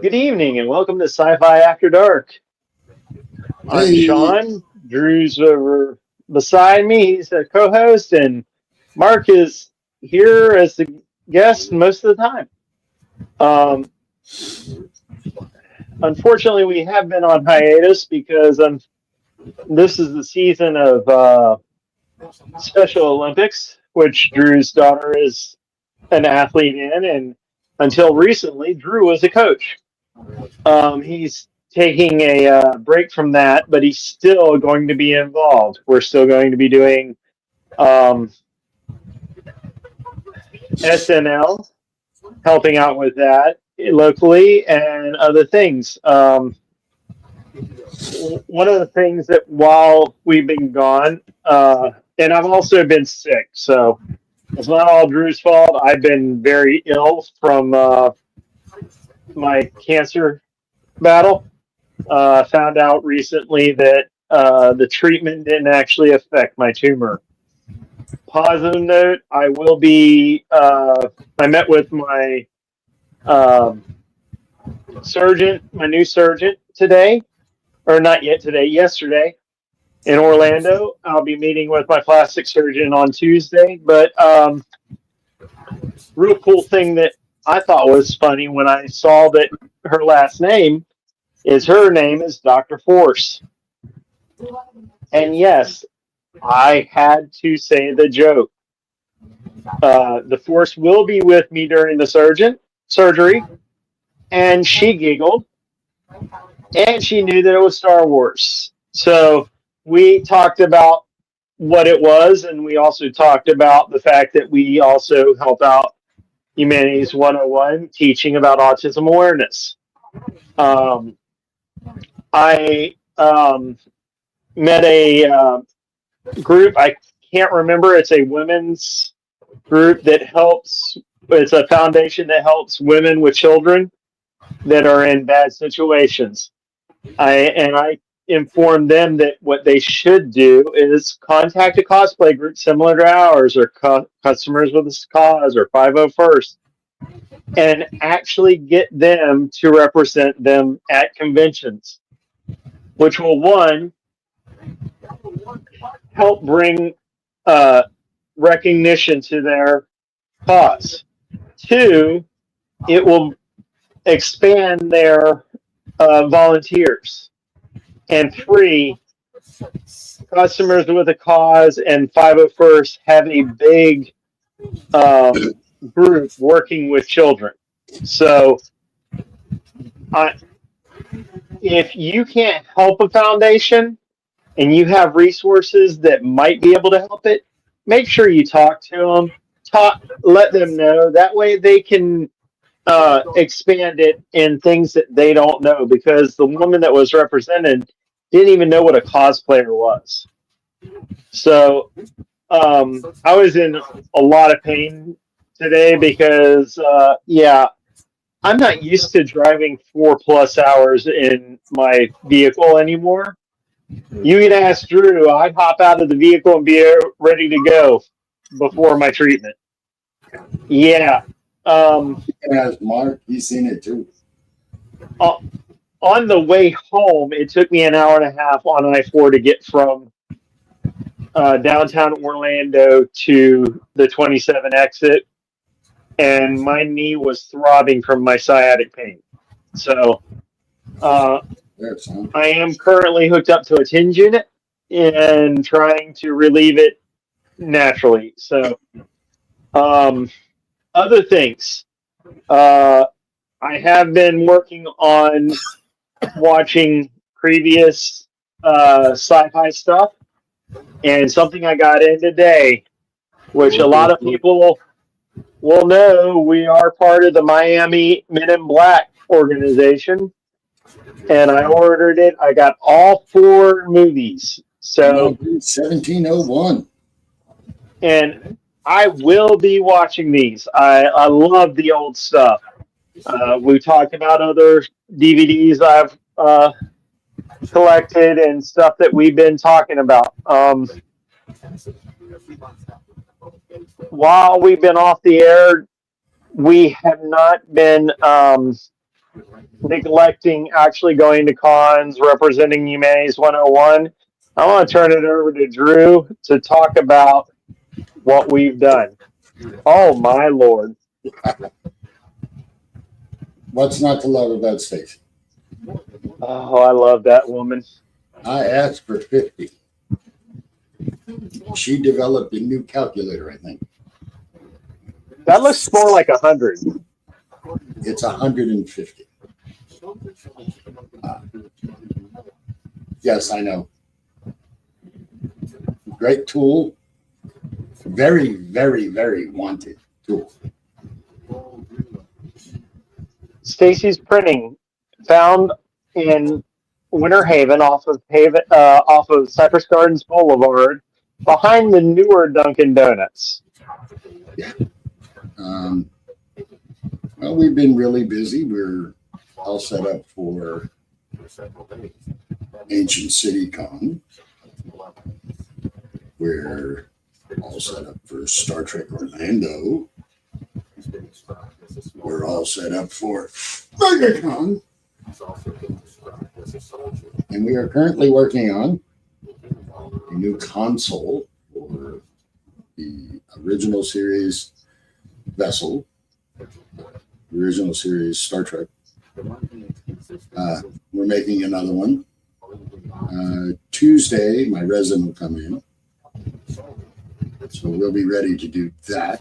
Good evening and welcome to Sci-Fi After Dark. I'm Hey, Sean. Drew's over beside me. He's a co-host, and Mark is here as the guest most of the time. Um, Unfortunately, we have been on hiatus because this is the season of Special Olympics, which Drew's daughter is an athlete in, and until recently, Drew was a coach. He's taking a break from that, but he's still going to be involved. We're still going to be doing um, SNL, helping out with that locally, and other things. One of the things that while we've been gone, and I've also been sick, so it's not all Drew's fault. I've been very ill from my cancer battle. Found out recently that the treatment didn't actually affect my tumor. Positive note: I will be. I met with my um, surgeon, my new surgeon today, or not yet today. Yesterday in Orlando. I'll be meeting with my plastic surgeon on Tuesday. But real cool thing that I thought was funny when I saw that her last name is her name is Dr. Force. And yes, I had to say the joke. The Force will be with me during the surgery, and she giggled, and she knew that it was Star Wars. So we talked about what it was, and we also talked about the fact that we also help out Humanities 101, teaching about autism awareness. Um, I met a group. I can't remember. It's a women's group that helps. It's a foundation that helps women with children that are in bad situations. I informed them that what they should do is contact a cosplay group similar to ours, or customers with a cause, or 501st, and actually get them to represent them at conventions, which will, one, help bring uh, recognition to their cause. Two, it will expand their volunteers. And three, customers with a cause and 501st have a big um, group working with children. So, I, if you can't help a foundation and you have resources that might be able to help it, make sure you talk to them. Let them know. That way, they can expand it in things that they don't know. Because the woman that was represented didn't even know what a cosplayer was. So I was in a lot of pain today because, yeah, I'm not used to driving 4+ hours in my vehicle anymore. You can ask Drew. I'd hop out of the vehicle and be ready to go before my treatment. Yeah. Um, as Mark, he's seen it too. o- on the way home, it took me an hour and a half on I-4 to get from downtown Orlando to the 27 exit, and my knee was throbbing from my sciatic pain. So uh, There's son. I am currently hooked up to a tinge unit and trying to relieve it naturally. So um, other things, uh, I have been working on watching previous sci-fi stuff, and something I got in today, which a lot of people will know, we are part of the Miami Men in Black organization, and I ordered it. I got all four movies. So, 1701. and I will be watching these. I love the old stuff. We talked about other DVDs I've collected and stuff that we've been talking about. While we've been off the air, we have not been neglecting actually going to cons, representing UMA's 101. I want to turn it over to Drew to talk about what we've done. Oh my lord! What's not to love about Stacy? Oh, I love that woman. I asked for 50. She developed a new calculator, I think. That looks more like 100. It's 150. Yes, I know. Great tool. Very, very, very wanted tool. Stacy's Printing, found in Winter Haven, off of Cypress Gardens Boulevard, behind the newer Dunkin' Donuts. Yeah. Well, we've been really busy. We're all set up for Ancient City Con. We're all set up for Star Trek Orlando. We're all set up for BurgerCon. And we are currently working on a new console for the original series Vessel, the original series Star Trek. We're making another one. Tuesday, my resin will come in. So we'll be ready to do that.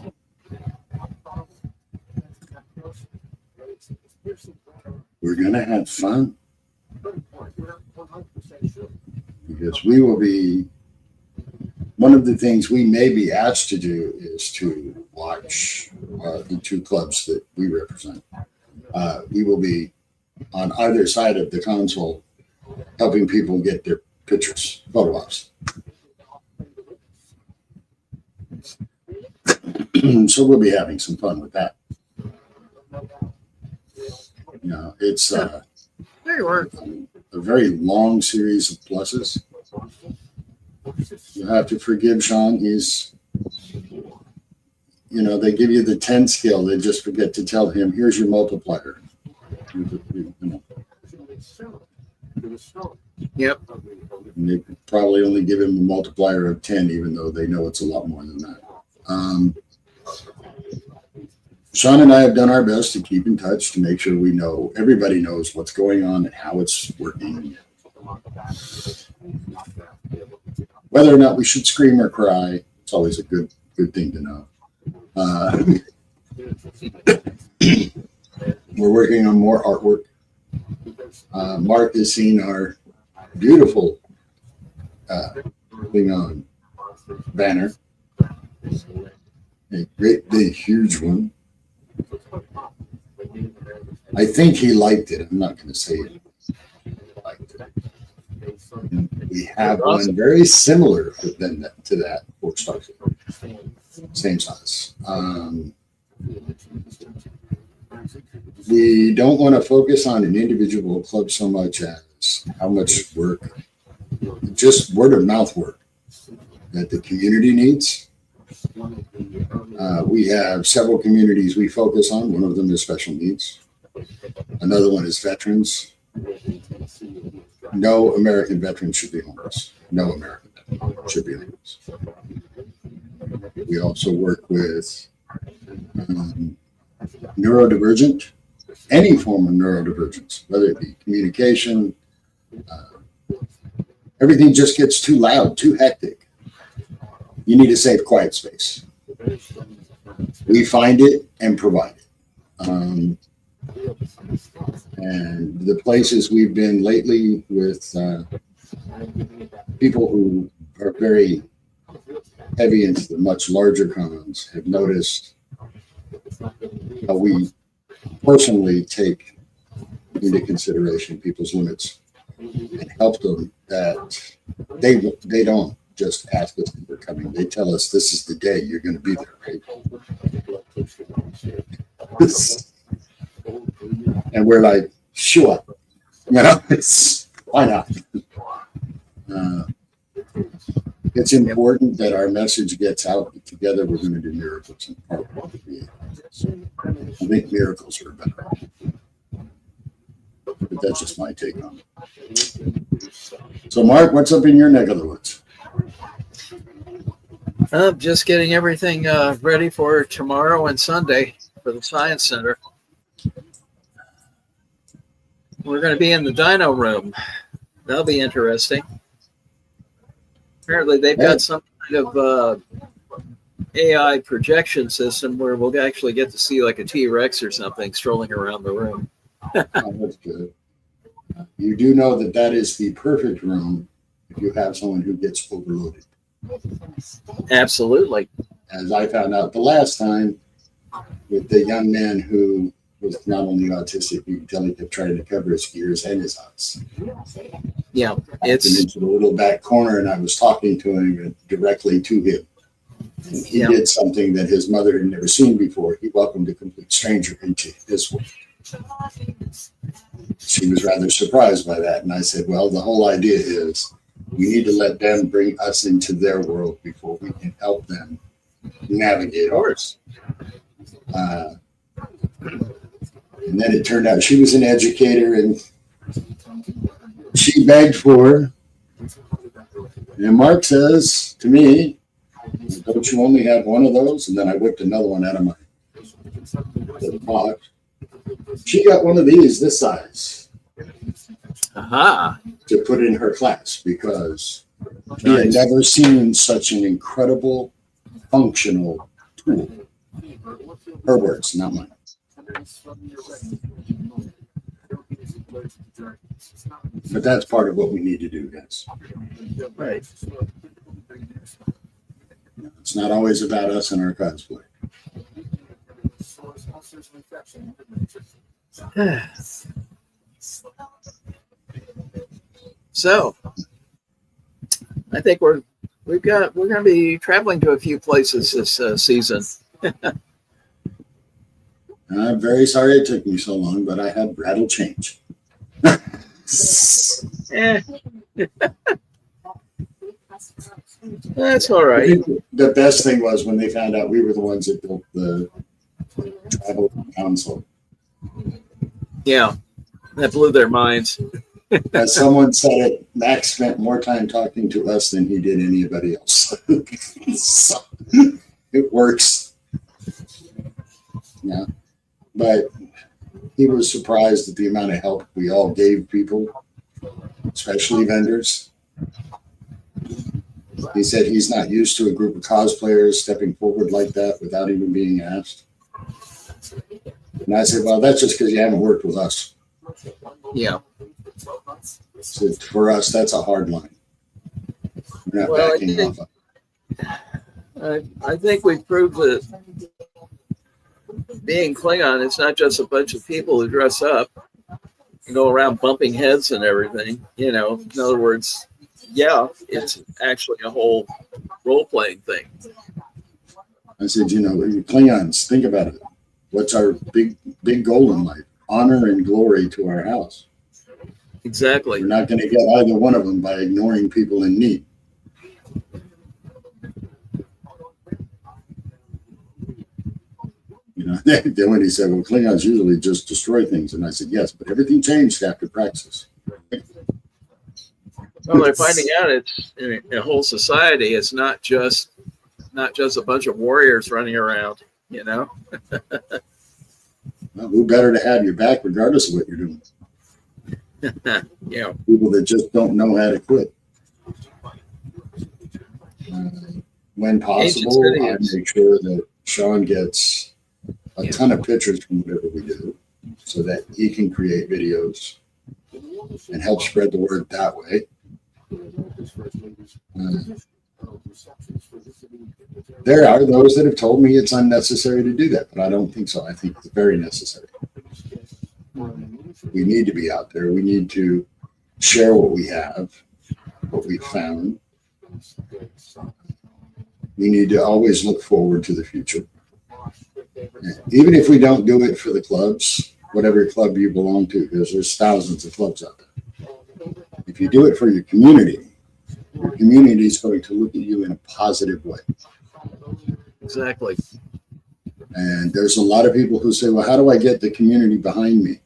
We're going to have fun because we will be, one of the things we may be asked to do is to watch the two clubs that we represent. We will be on either side of the console helping people get their pictures, photo ops. So we'll be having some fun with that. You know, it's a very long series of pluses. You have to forgive Sean. He's, you know, they give you the 10 scale. They just forget to tell him, here's your multiplier. You know. Yep. And they probably only give him a multiplier of 10, even though they know it's a lot more than that. Sean and I have done our best to keep in touch to make sure we know, everybody knows what's going on and how it's working. Whether or not we should scream or cry, it's always a good thing to know. We're working on more artwork. Mark has seen our beautiful Klingon banner. A great big huge one. I think he liked it. I'm not going to say it. Liked it. We have one very similar to that for Star Trek. Same size. We don't want to focus on an individual club so much as how much work, just word of mouth work that the community needs. We have several communities we focus on. One of them is special needs. Another one is veterans. No American veteran should be homeless. No American veteran should be homeless. We also work with neurodivergent, any form of neurodivergence, whether it be communication. Everything just gets too loud, too hectic. You need a safe, quiet space. We find it and provide it. And the places we've been lately with people who are very heavy into the much larger cons have noticed how we personally take into consideration people's limits and help them that they don't just ask us if we're coming. They tell us this is the day you're going to be there, right? And we're like, sure. You know, why not? It's important that our message gets out. Together, we're going to do miracles. And I think miracles are better. But that's just my take on it. So, Mark, what's up in your neck of the woods? I'm just getting everything ready for tomorrow and Sunday for the Science Center. We're going to be in the Dino Room. That'll be interesting. Apparently, they've got some kind of AI projection system where we'll actually get to see like a T-Rex or something strolling around the room. Oh, that's good. You do know that that is the perfect room if you have someone who gets overloaded. Absolutely. As I found out the last time with the young man who was not only autistic, you can tell he kept trying to cover his ears and his eyes. Yeah, It's into the little back corner, and I was talking to him directly to him. And he did something that his mother had never seen before. He welcomed a complete stranger into his world. She was rather surprised by that, and I said, well, the whole idea is we need to let them bring us into their world before we can help them navigate ours. And then it turned out she was an educator, and she begged for her. And Mark says to me, don't you only have one of those? And then I whipped another one out of my little box. She got one of these this size to put in her class because she had never seen such an incredible functional tool. Her words, not mine. But that's part of what we need to do, guys. Right. It's not always about us and our cosplay. So, I think we're going to be traveling to a few places this season. I'm very sorry it took me so long, but I had rattle change. That's all right. The best thing was when they found out we were the ones that built the travel console. Yeah, that blew their minds. As someone said it, Max spent more time talking to us than he did anybody else. So, it works. Yeah. But he was surprised at the amount of help we all gave people, especially vendors. He said he's not used to a group of cosplayers stepping forward like that without even being asked. And I said, well, that's just because you haven't worked with us. Yeah. So for us, that's a hard line. We're not backing off of it. I think we've proved that being Klingon, it's not just a bunch of people who dress up and go around bumping heads and everything. You know, in other words, yeah, it's actually a whole role-playing thing. I said, you know, Klingons, think about it. What's our big goal in life? Honor and glory to our house. Exactly. We're not going to get either one of them by ignoring people in need. You know, then when he said, well, Klingons usually just destroy things. And I said, yes, but everything changed after Praxis. Well, they're finding out it's in a whole society. It's not just a bunch of warriors running around, you know. Well, who better to have your back regardless of what you're doing? Yeah. People that just don't know how to quit. When possible, I make sure that Sean gets a ton of pictures from whatever we do so that he can create videos and help spread the word that way. There are those that have told me it's unnecessary to do that, but I don't think so. I think it's very necessary. We need to be out there. We need to share what we have, what we've found. We need to always look forward to the future. Even if we don't do it for the clubs, whatever club you belong to, because there's thousands of clubs out there. If you do it for your community is going to look at you in a positive way. Exactly. And there's a lot of people who say, well, how do I get the community behind me?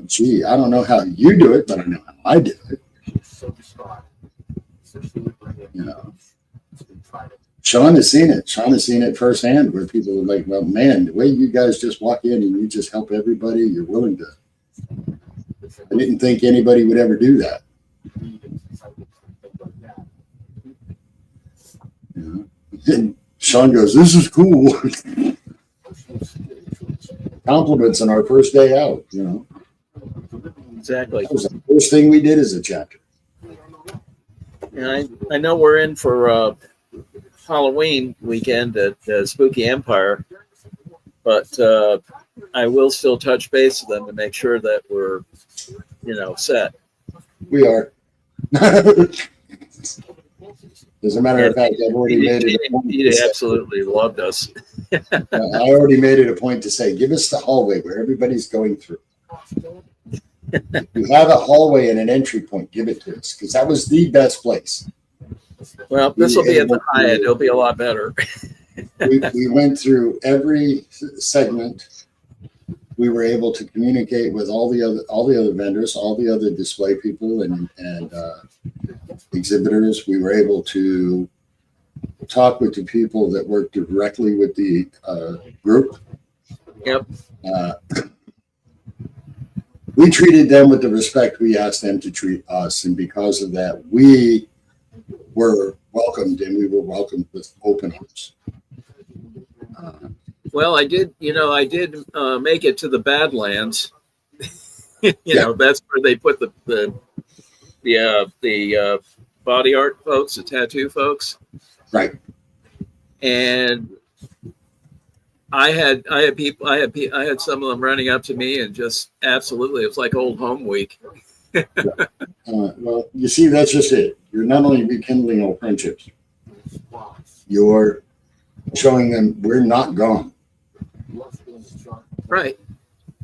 Gee, I don't know how you do it, but I know how I do it. You know, Sean has seen it. Sean has seen it firsthand, where people are like, "Well, man, the way you guys just walk in and you just help everybody, you're willing to." I didn't think anybody would ever do that. You know? And Sean goes, "This is cool." Compliments on our first day out. You know, Exactly. that was the first thing we did as a chapter. And I know we're in for Halloween weekend at Spooky Empire, but I will still touch base with them to make sure that we're, set. We are. As a matter of fact, I've already made it a point. He absolutely loved us. I already made it a point to say, give us the hallway where everybody's going through. You have a hallway and an entry point, give it to us, because that was the best place. Well, this will be at the Hyatt. It'll be a lot better. We went through every segment. We were able to communicate with all the other vendors, all the other display people and exhibitors. We were able to talk with the people that work directly with the group. Yep. We treated them with the respect we asked them to treat us, and because of that, we were welcomed, and we were welcomed with open arms. Well, I did make it to the Badlands. That's where they put the body art folks, the tattoo folks. Right. And I had some of them running up to me and just absolutely, it was like old home week. Well, you see, that's just it. You're not only rekindling old friendships, you're showing them we're not gone. Right.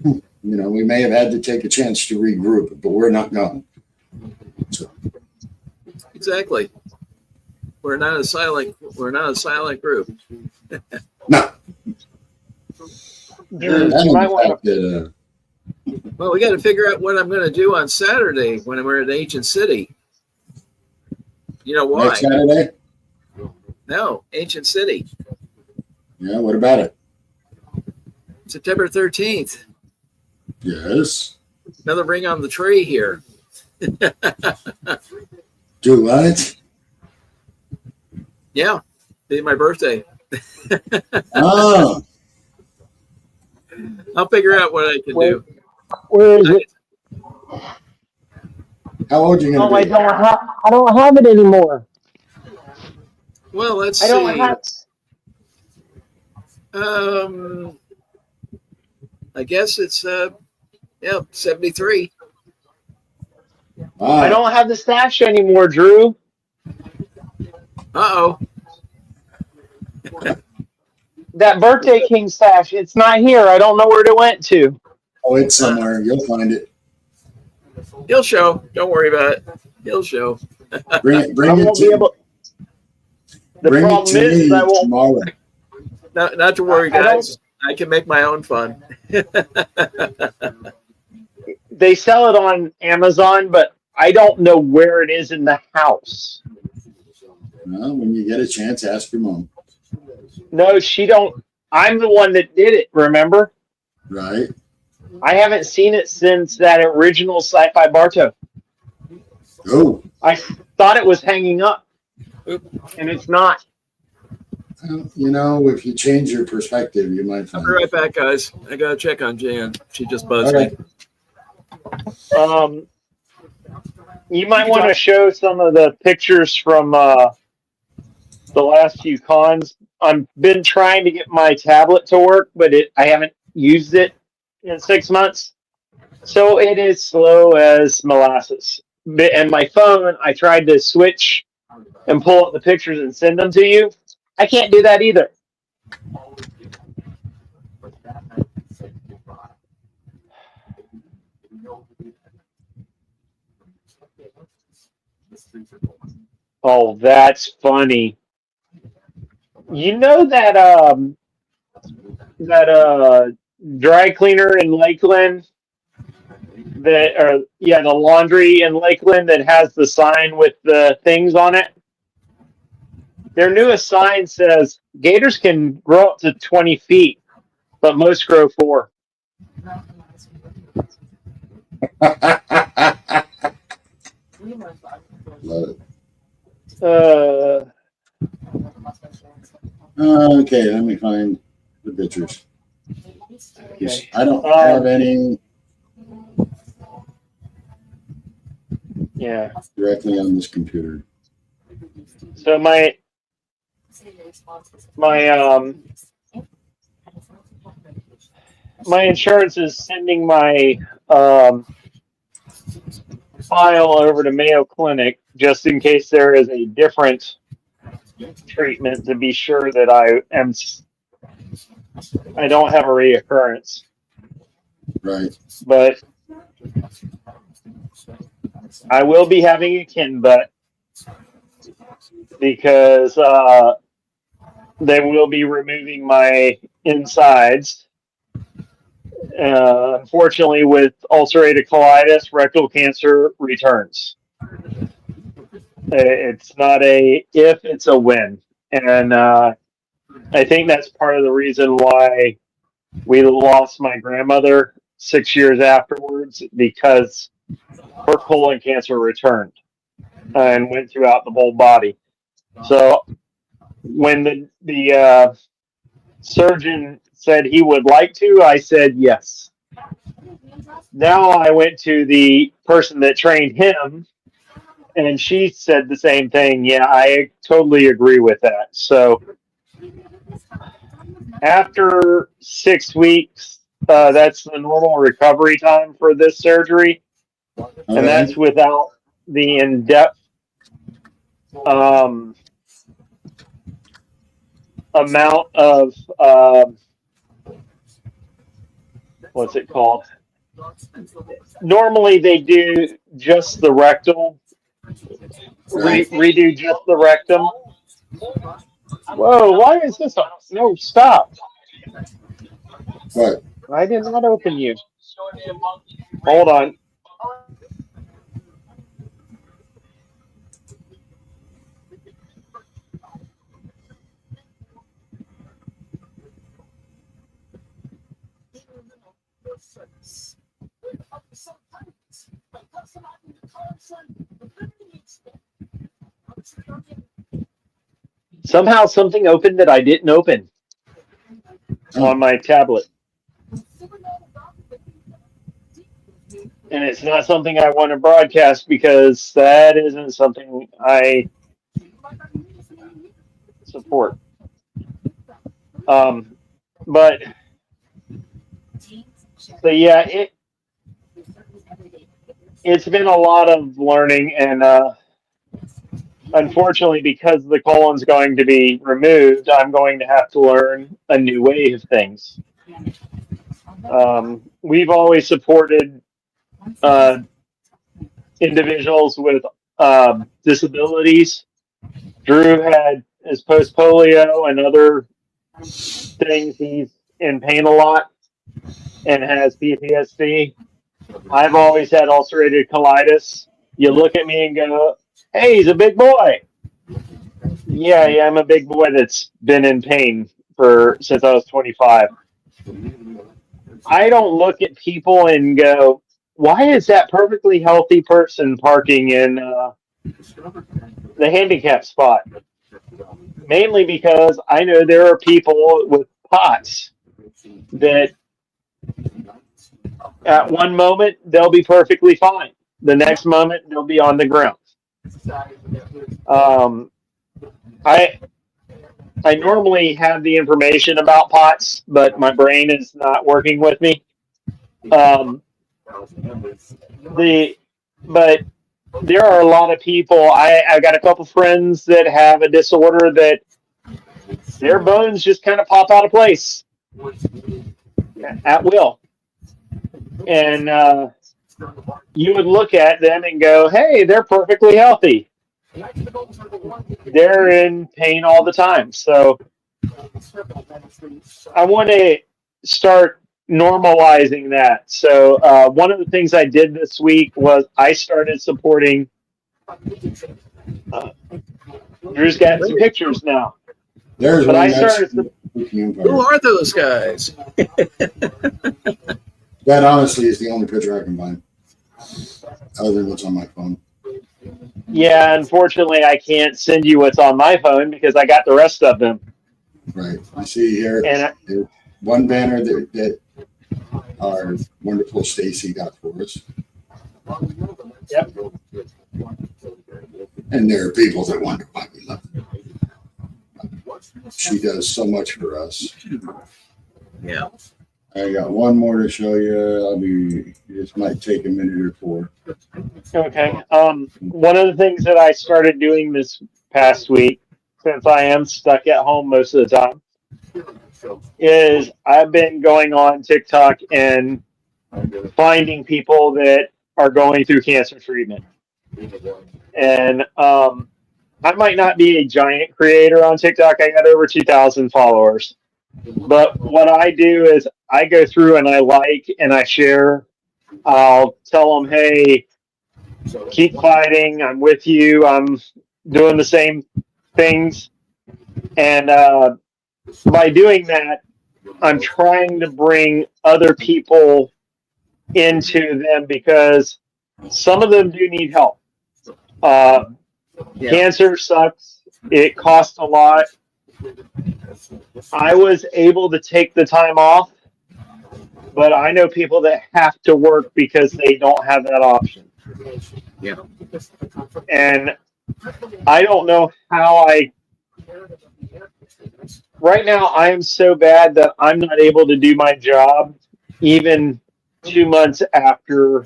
We may have had to take a chance to regroup, but we're not gone. So. Exactly. We're not a silent group. No. You might want to. Well, we got to figure out what I'm going to do on Saturday when we're at Ancient City. You know why? Next Saturday? No, Ancient City. Yeah, what about it? September 13th. Yes. Another ring on the tree here. Do what? Yeah, be my birthday. Oh. I'll figure out what I can do. Where is it? How old are you going to be? I don't have it anymore. Well, let's I see. don't have. I guess it's 73. Wow. I don't have the stash anymore, Drew. Uh-oh. That birthday king stash, it's not here. I don't know where it went to. Oh, it's somewhere. You'll find it. He'll show. Don't worry about it. He'll show. Bring it to The problem is I won't. Tomorrow. Not to worry, guys. I can make my own fun. They sell it on Amazon, but I don't know where it is in the house. Well, when you get a chance, ask your mom. No, she don't. I'm the one that did it, remember? Right. I haven't seen it since that original Syfy Bartow. Oh. I thought it was hanging up, and it's not. If you change your perspective, you might find I'll be right back, guys. I got to check on Jan. She just buzzed me. You might want to show some of the pictures from the last few cons. I've been trying to get my tablet to work, but I haven't used it in 6 months. So it is slow as molasses. And my phone, I tried to switch and pull up the pictures and send them to you. I can't do that either. Oh, that's funny. You know that dry cleaner in Lakeland the laundry in Lakeland that has the sign with the things on it. Their newest sign says gators can grow up to 20 feet, but most grow 4. Love it. Uh, Okay, let me find the pictures. okay. I don't have any Yeah. directly on this computer. So my insurance is sending my file over to Mayo Clinic just in case there is a different treatment to be sure that I don't have a reoccurrence. Right. But I will be having a kin butt because they will be removing my insides. Unfortunately, with ulcerative colitis, rectal cancer returns. It's not a if, it's a when. And I think that's part of the reason why we lost my grandmother 6 years afterwards, because her colon cancer returned and went throughout the whole body. So when the surgeon said he would like to, I said yes. Now I went to the person that trained him, and she said the same thing. Yeah, I totally agree with that. So after 6 weeks, that's the normal recovery time for this surgery, and that's without the in-depth amount of what's it called? Normally they do just the rectal, redo just the rectum. Whoa, why is this on? No, stop. What? I did not open you. Hold on. Somehow something opened that I didn't open on my tablet. And it's not something I want to broadcast because that isn't something I support. But yeah, it's been a lot of learning, and unfortunately, because the colon's going to be removed, I'm going to have to learn a new way of things. We've always supported individuals with disabilities. Drew is post polio and other things. He's in pain a lot and has PTSD. I've always had ulcerative colitis. You look at me and go, "Hey, he's a big boy." Yeah, I'm a big boy that's been in pain since I was 25. I don't look at people and go, "Why is that perfectly healthy person parking in the handicap spot?" Mainly because I know there are people with POTS that at one moment they'll be perfectly fine. The next moment they'll be on the ground. I normally have the information about POTS, but my brain is not working with me. But there are a lot of people. I got a couple friends that have a disorder that their bones just kind of pop out of place at will. And you would look at them and go, "Hey, they're perfectly healthy." They're in pain all the time. So I want to start normalizing that. So one of the things I did this week was I started supporting. Drew's got some pictures now, There's but one I that's started. Who are those guys? that honestly is the only picture I can find, other than what's on my phone. Yeah, unfortunately, I can't send you what's on my phone because I got the rest of them. Right. You see here, And there's one banner that our wonderful Stacy got for us. Yep. And there are people that wonder why we love her. She does so much for us. Yeah. I got one more to show you. This might take a minute or four. okay. One of the things that I started doing this past week, since I am stuck at home most of the time, is I've been going on TikTok and finding people that are going through cancer treatment. And I might not be a giant creator on TikTok. I got over 2,000 followers. But what I do is I go through and I like and I share. I'll tell them, hey, keep fighting. I'm with you. I'm doing the same things. And by doing that, I'm trying to bring other people into them because some of them do need help. Cancer sucks. It costs a lot. I was able to take the time off, but I know people that have to work because they don't have that option. Yeah. And I don't know how right now I am so bad that I'm not able to do my job even 2 months after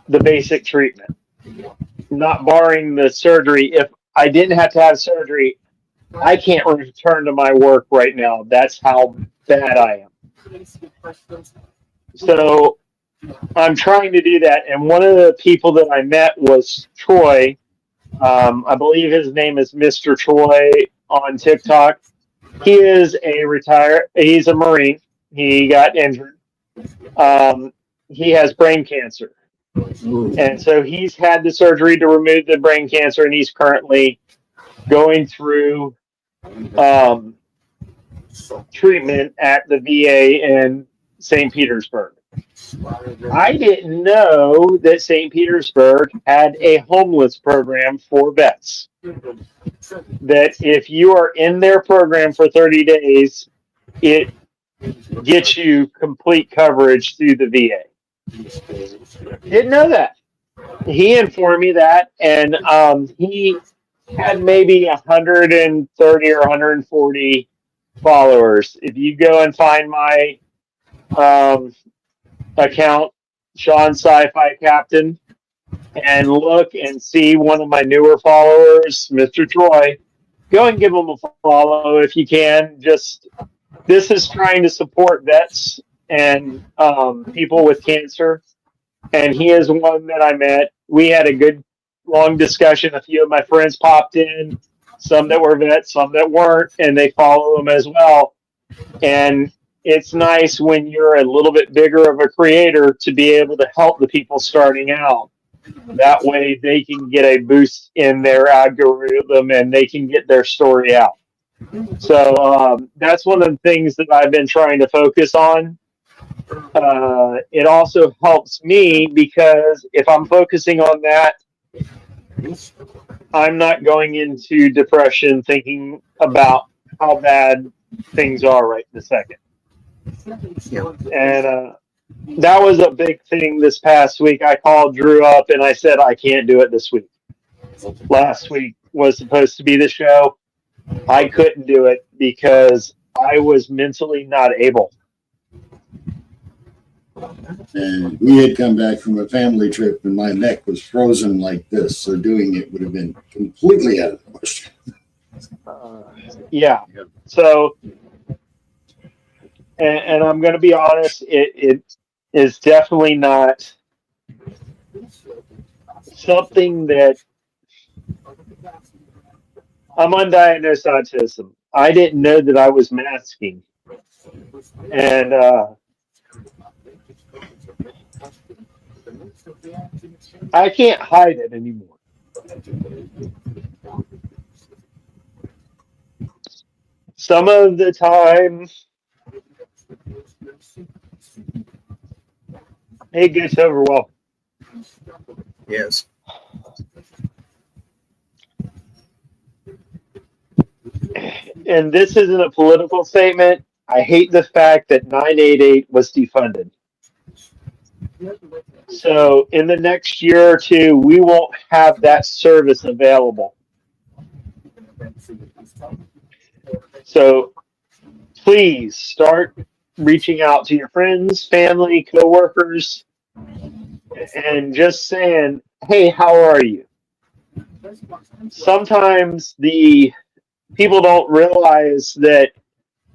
the basic treatment. Not barring the surgery. If I didn't have to have surgery, I can't return to my work right now. That's how bad I am. So I'm trying to do that. And one of the people that I met was Troy. I believe his name is Mr. Troy on TikTok. He is he's a Marine. He got injured. He has brain cancer. And so he's had the surgery to remove the brain cancer, and he's currently going through treatment at the VA in St. Petersburg. I didn't know that St. Petersburg had a homeless program for vets. That if you are in their program for 30 days, it gets you complete coverage through the VA. Didn't know that. He informed me that, and he had maybe 130 or 140 followers. If you go and find my account, Sean Syfy Captain, and look and see one of my newer followers, Mr. Troy, go and give him a follow if you can. This is trying to support vets and people with cancer. And he is one that I met. We had a good long discussion. A few of my friends popped in, some that were vets, some that weren't, and they follow him as well. And it's nice when you're a little bit bigger of a creator to be able to help the people starting out. That way they can get a boost in their algorithm and they can get their story out. So that's one of the things that I've been trying to focus on. It also helps me because if I'm focusing on that, I'm not going into depression thinking about how bad things are right this second. And that was a big thing this past week. I called Drew up and I said, I can't do it this week. Last week was supposed to be the show. I couldn't do it because I was mentally not able. And we had come back from a family trip and my neck was frozen like this. So doing it would have been completely out of the question. Yeah. So, and I'm going to be honest, it is definitely not something that I'm undiagnosed autism. I didn't know that I was masking. And I can't hide it anymore. Some of the time, it gets overwhelming. Yes. And this isn't a political statement. I hate the fact that 988 was defunded. So in the next year or two, we won't have that service available. So please start reaching out to your friends, family, coworkers, and just saying, hey, how are you? Sometimes the people don't realize that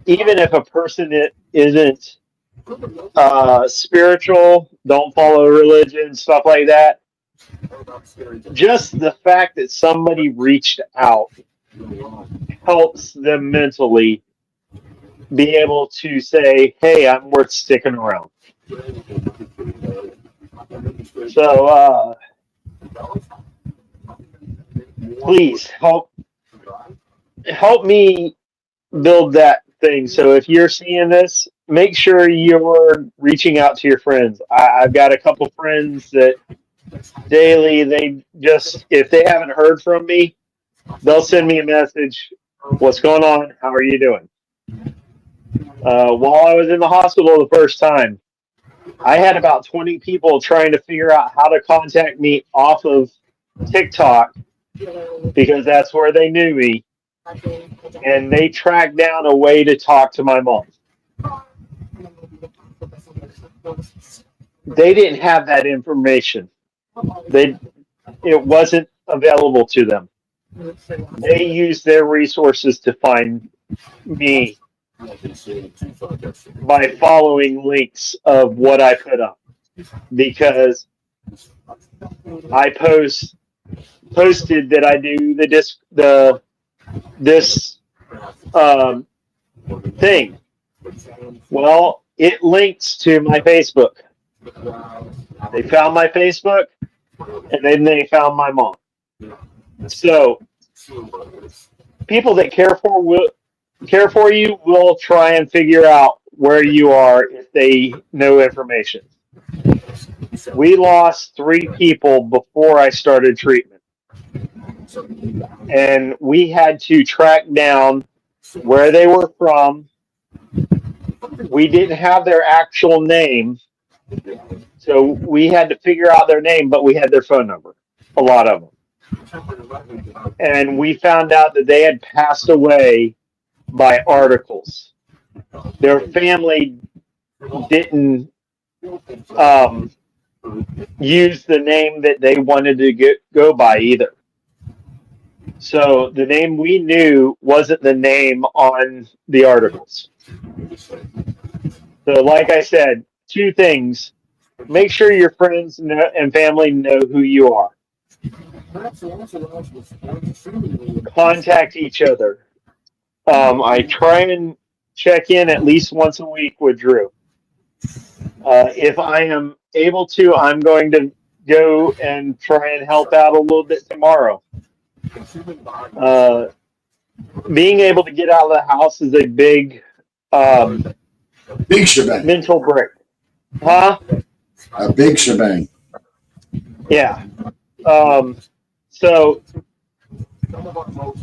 even if a person isn't spiritual, don't follow religion, stuff like that, just the fact that somebody reached out helps them mentally be able to say, hey, I'm worth sticking around. So please help me build that thing. So if you're seeing this, make sure you're reaching out to your friends. I've got a couple friends that daily, they just, if they haven't heard from me, they'll send me a message. What's going on? How are you doing? While I was in the hospital the first time, I had about 20 people trying to figure out how to contact me off of TikTok because that's where they knew me. And they tracked down a way to talk to my mom. They didn't have that information. It wasn't available to them. They used their resources to find me by following links of what I put up, because I posted that I do this thing. Well, it links to my Facebook. They found my Facebook, and then they found my mom. So people that care for you will try and figure out where you are if they know information. We lost 3 people before I started treatment, and we had to track down where they were from. We didn't have their actual name, so we had to figure out their name, but we had their phone number, a lot of them. And we found out that they had passed away by articles. Their family didn't use the name that they wanted to go by either. So the name we knew wasn't the name on the articles. So like I said, 2 things. Make sure your friends and family know who you are. Contact each other. I try and check in at least once a week with Drew. If I am able to, I'm going to go and try and help out a little bit tomorrow. Being able to get out of the house is a big shebang. mental break. Huh? A big shebang. Yeah. So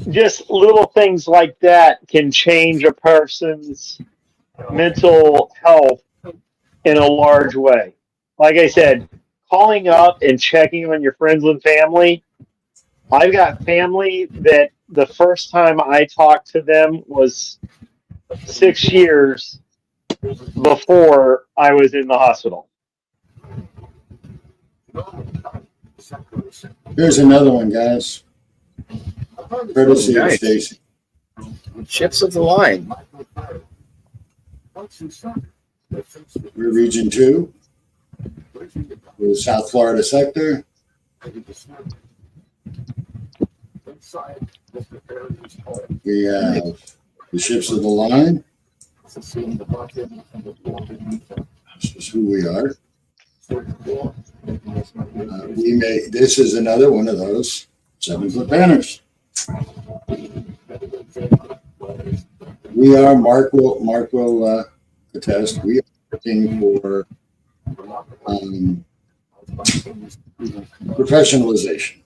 just little things like that can change a person's mental health in a large way. Like I said, calling up and checking on your friends and family. I've got family that the first time I talked to them was 6 years before I was in the hospital. Here's another one, guys. Courtesy of Stacy. Ships of the line. We're Region 2. We're the South Florida sector. We have the ships of the line. This is who we are. This is another one of those 7-foot banners. We are, Mark will attest, we are looking for professionalization.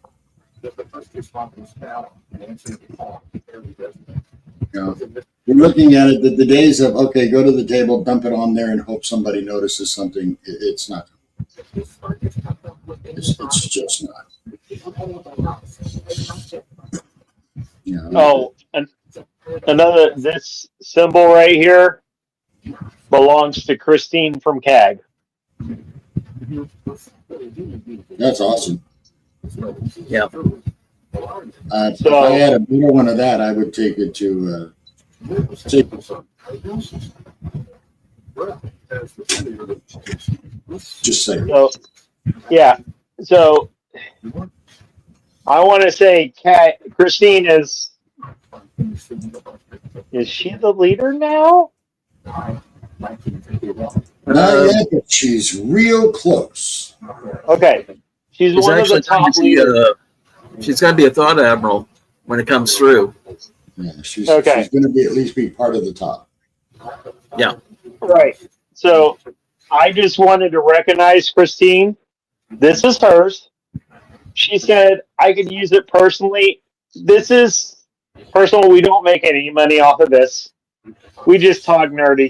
We're looking at it that the days of, okay, go to the table, dump it on there and hope somebody notices something, it's not. It's just not. Oh, and this symbol right here belongs to Christine from CAG. That's awesome. Yeah. If I had a bigger one of that, I would take it to just say. So, yeah. So I want to say Christine is she the leader now? Not yet, but she's real close. Okay. She's one of the top leaders. She's got to be a thought admiral when it comes through. Yeah, she's going to at least be part of the top. Yeah. Right. So I just wanted to recognize Christine. This is hers. She said I could use it personally. This is personal. We don't make any money off of this. We just talk nerdy.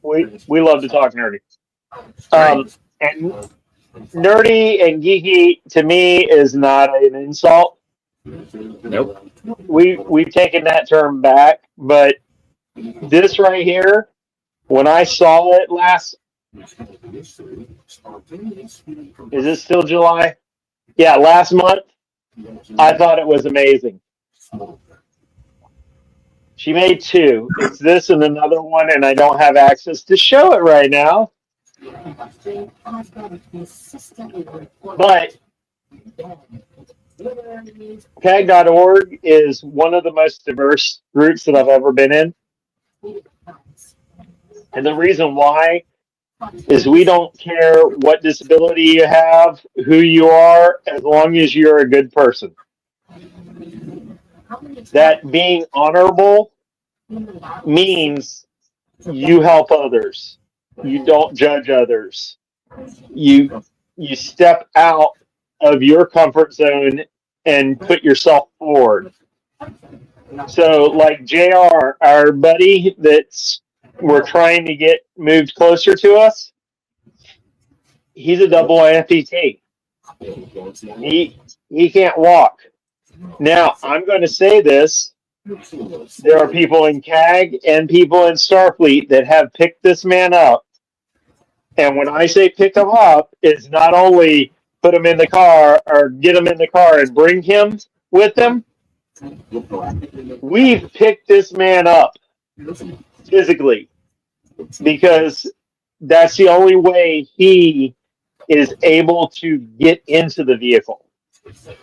We love to talk nerdy. And nerdy and geeky to me is not an insult. Nope. We've taken that term back, but this right here, when I saw it is it still July? Yeah, last month, I thought it was amazing. She made 2. It's this and another one, and I don't have access to show it right now. But CAG.org is one of the most diverse groups that I've ever been in. And the reason why is we don't care what disability you have, who you are, as long as you're a good person. That being honorable means you help others. You don't judge others. You step out of your comfort zone and put yourself forward. So like JR, our buddy we're trying to get moved closer to us, he's a double amputee. He can't walk. Now, I'm going to say this. There are people in CAG and people in Starfleet that have picked this man up. And when I say pick him up, it's not only put him in the car or get him in the car and bring him with them. We've picked this man up physically because that's the only way he is able to get into the vehicle.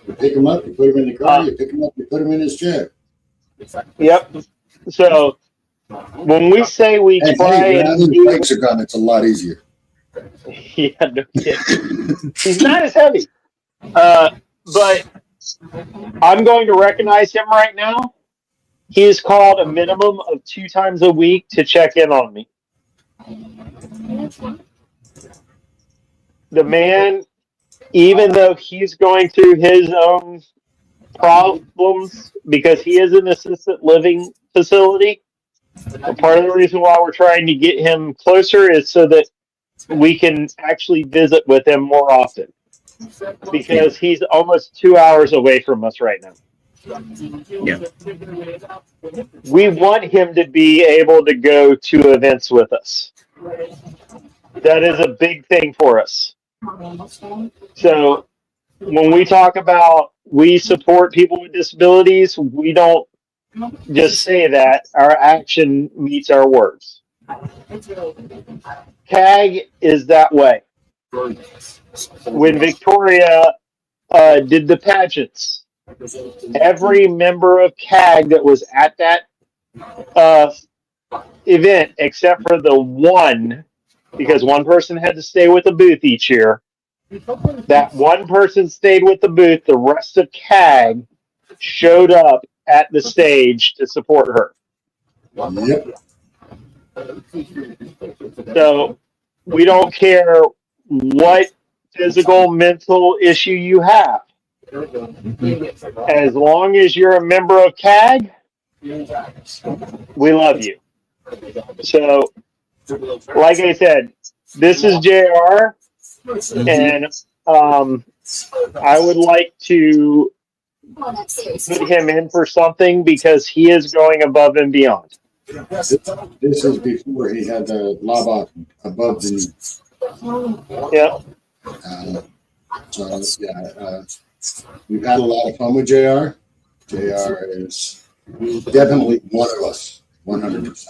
You pick him up, you put him in the car, you pick him up, you put him in his chair. Yep. So when we say we try and the bikes are gone, it's a lot easier. Yeah, no kidding. He's not as heavy. But I'm going to recognize him right now. He is called a minimum of 2 times a week to check in on me. The man, even though he's going through his own problems because he is an assisted living facility, part of the reason why we're trying to get him closer is so that we can actually visit with him more often, because he's almost 2 hours away from us right now. Yeah. We want him to be able to go to events with us. That is a big thing for us. So when we talk about we support people with disabilities, we don't just say that. Our action meets our words. CAG is that way. When Victoria did the pageants, every member of CAG that was at that event, except for the one because one person had to stay with the booth each year. That one person stayed with the booth. The rest of CAG showed up at the stage to support her. Yep. So we don't care what physical, mental issue you have. As long as you're a member of CAG, we love you. So, like I said, this is JR, and I would like to put him in for something because he is going above and beyond. This is before he had the lava above the knee. Yep. So yeah, we've had a lot of fun with JR. JR is definitely one of us, 100%.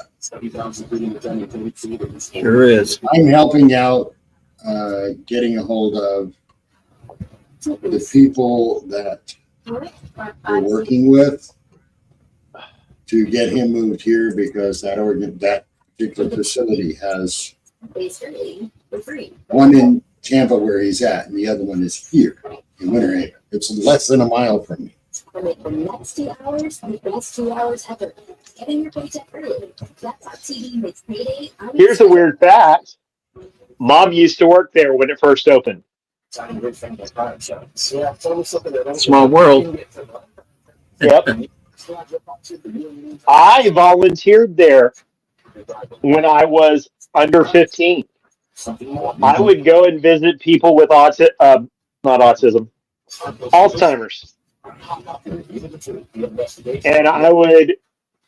Sure is. I'm helping out, getting a hold of the people that we're working with to get him moved here because that particular facility has one in Tampa where he's at, and the other one is here in Winter Haven. It's less than a mile from me. The next 2 hours, have to get in your paycheck early. That's how TV makes payday. Here's a weird fact. Mom used to work there when it first opened. Small world. Yep. I volunteered there when I was under 15. I would go and visit people with not autism, Alzheimer's. And I would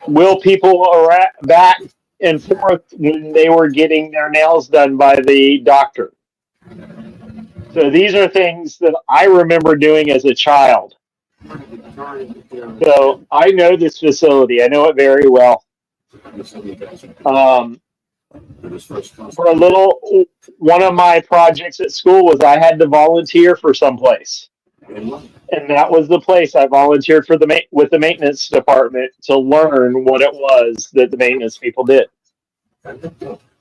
wheel people back and forth when they were getting their nails done by the doctor. So these are things that I remember doing as a child. So I know this facility. I know it very well. For a little, one of my projects at school was I had to volunteer for someplace. And that was the place I volunteered for with the maintenance department to learn what it was that the maintenance people did.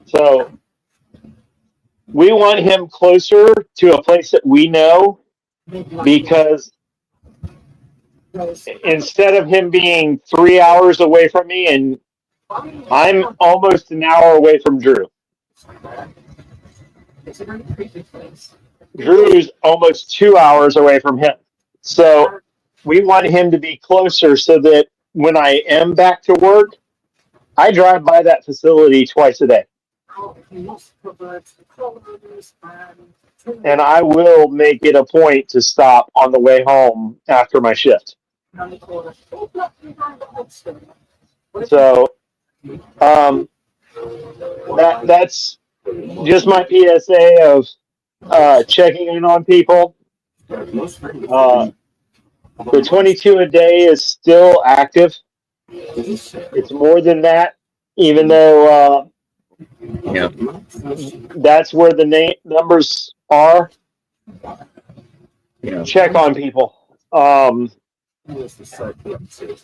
So we want him closer to a place that we know because instead of him being 3 hours away from me, and I'm almost an hour away from Drew. Drew's almost 2 hours away from him. So we want him to be closer so that when I am back to work, I drive by that facility twice a day. And I will make it a point to stop on the way home after my shift. So that's just my PSA of checking in on people. The 22 a day is still active. It's more than that, even though that's where the numbers are. Check on people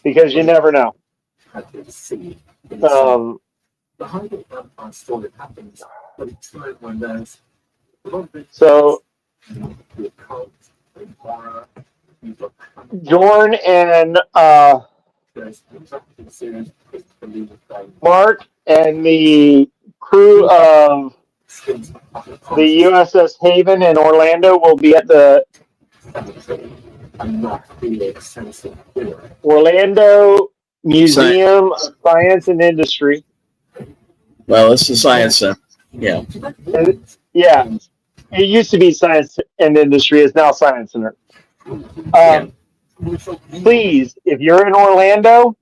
because you never know. So Jorn and Mark and the crew of the USS Haven in Orlando will be at the Orlando Museum of Science and Industry. Well, it's the Science Center. Yeah. Yeah. It used to be Science and Industry. It's now Science Center. Please, if you're in Orlando,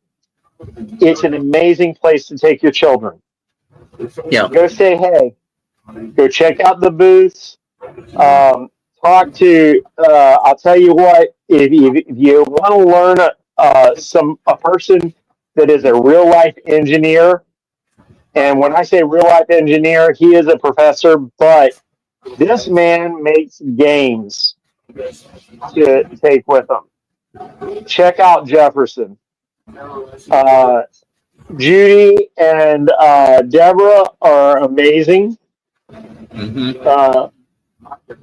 it's an amazing place to take your children. Yeah. Go say hey. Go check out the booths. Talk to. I'll tell you what. If you want to learn a person that is a real life engineer, and when I say real life engineer, he is a professor, but this man makes games to take with him. Check out Jefferson. Judy and Deborah are amazing.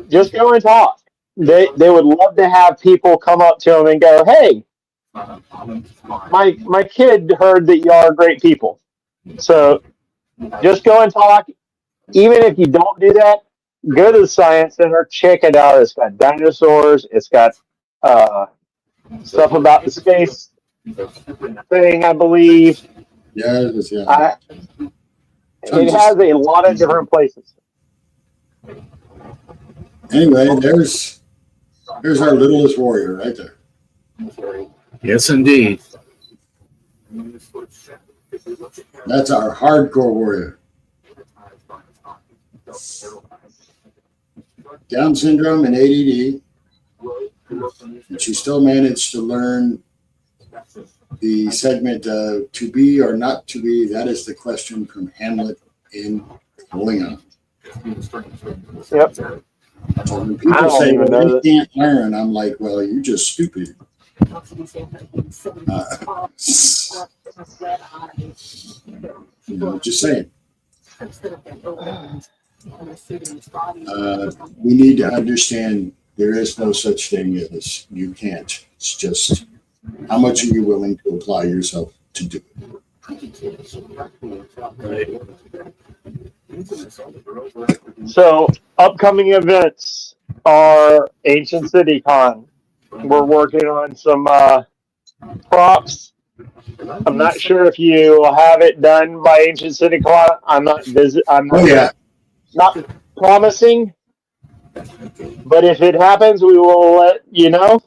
Just go and talk. They would love to have people come up to them and go, "Hey, my kid heard that y'all are great people." So just go and talk. Even if you don't do that, go to the Science Center, check it out. It's got dinosaurs. It's got stuff about the space thing, I believe. Yeah, yeah. It has a lot of different places. Anyway, there's our littlest warrior right there. Yes, indeed. That's our hardcore warrior. Down syndrome and ADD, and she still managed to learn the segment of to be or not to be. That is the question from Hamlet in Rolling On. Yep. So when people say, well, you can't learn, I'm like, well, you're just stupid. Just saying. We need to understand there is no such thing as you can't. It's just how much are you willing to apply yourself to do it. So upcoming events are Ancient City Con. We're working on some props. I'm not sure if you have it done by Ancient City Con. I'm not not promising, but if it happens, we will let you know.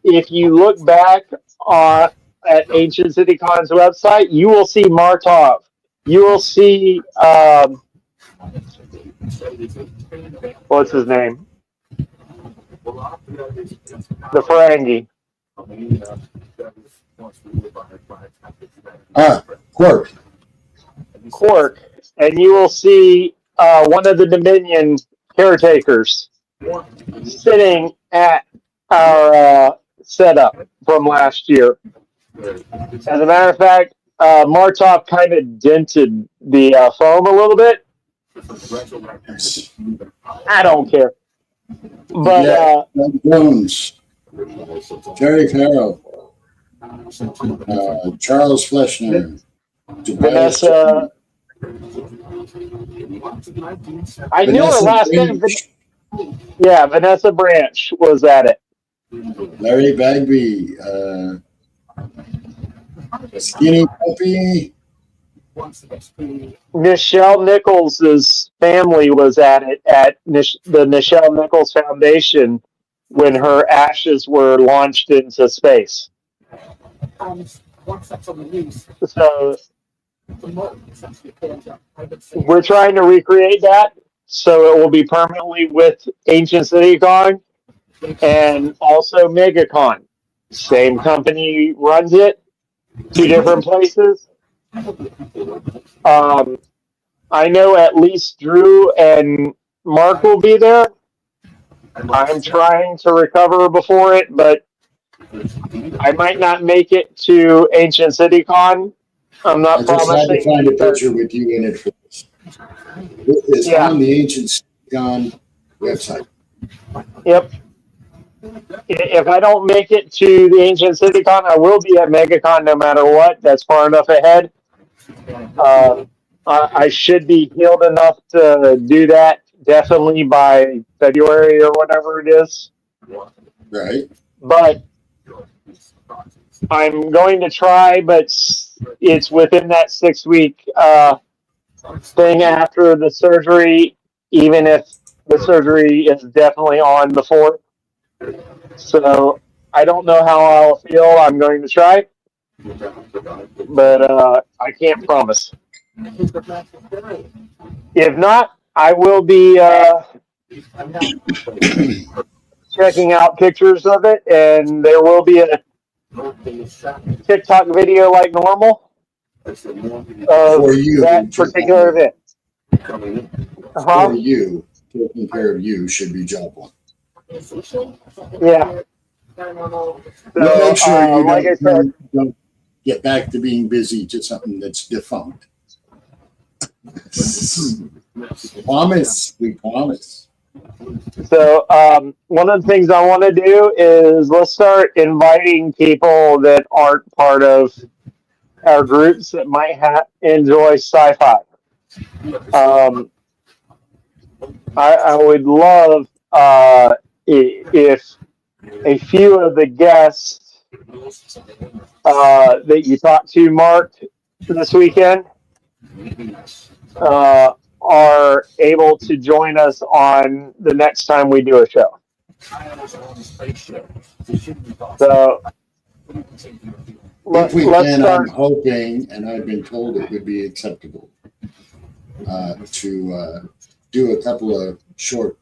If you look back at Ancient City Con's website, you will see Martov. You will see what's his name? The Ferengi. Quark. And you will see one of the Dominion caretakers sitting at our setup from last year. As a matter of fact, Martov kind of dented the foam a little bit. I don't care. But Jones, Terry Farrell, Charles Fleshner, Vanessa. I knew her last name. Yeah, Vanessa Branch was at it. Larry Bagby, Skinny Puppy. Nichelle Nichols' family was at it at the Nichelle Nichols Foundation when her ashes were launched into space. So we're trying to recreate that so it will be permanently with Ancient City Con and also MegaCon. Same company runs it, 2 different places. I know at least Drew and Mark will be there. I'm trying to recover before it, but I might not make it to Ancient City Con. I'm not promising. I just had to find a picture with you in it for this. It's on the Ancient City Con website. Yep. If I don't make it to the Ancient City Con, I will be at MegaCon no matter what. That's far enough ahead. I should be healed enough to do that definitely by February or whatever it is. Right. But I'm going to try, but it's within that 6-week thing after the surgery, even if the surgery is definitely on the 4th. So I don't know how I'll feel. I'm going to try, but I can't promise. If not, I will be checking out pictures of it, and there will be a TikTok video like normal of that particular event. For you, taking care of you should be job one. Yeah. So, make sure you like I said, don't get back to being busy to something that's defunct. Promise. We promise. So one of the things I want to do is let's start inviting people that aren't part of our groups that might enjoy sci-fi. I would love if a few of the guests that you talked to, Mark, this weekend are able to join us on the next time we do a show. So If we let's can, start. I'm hoping, and I've been told it would be acceptable, to do a couple of short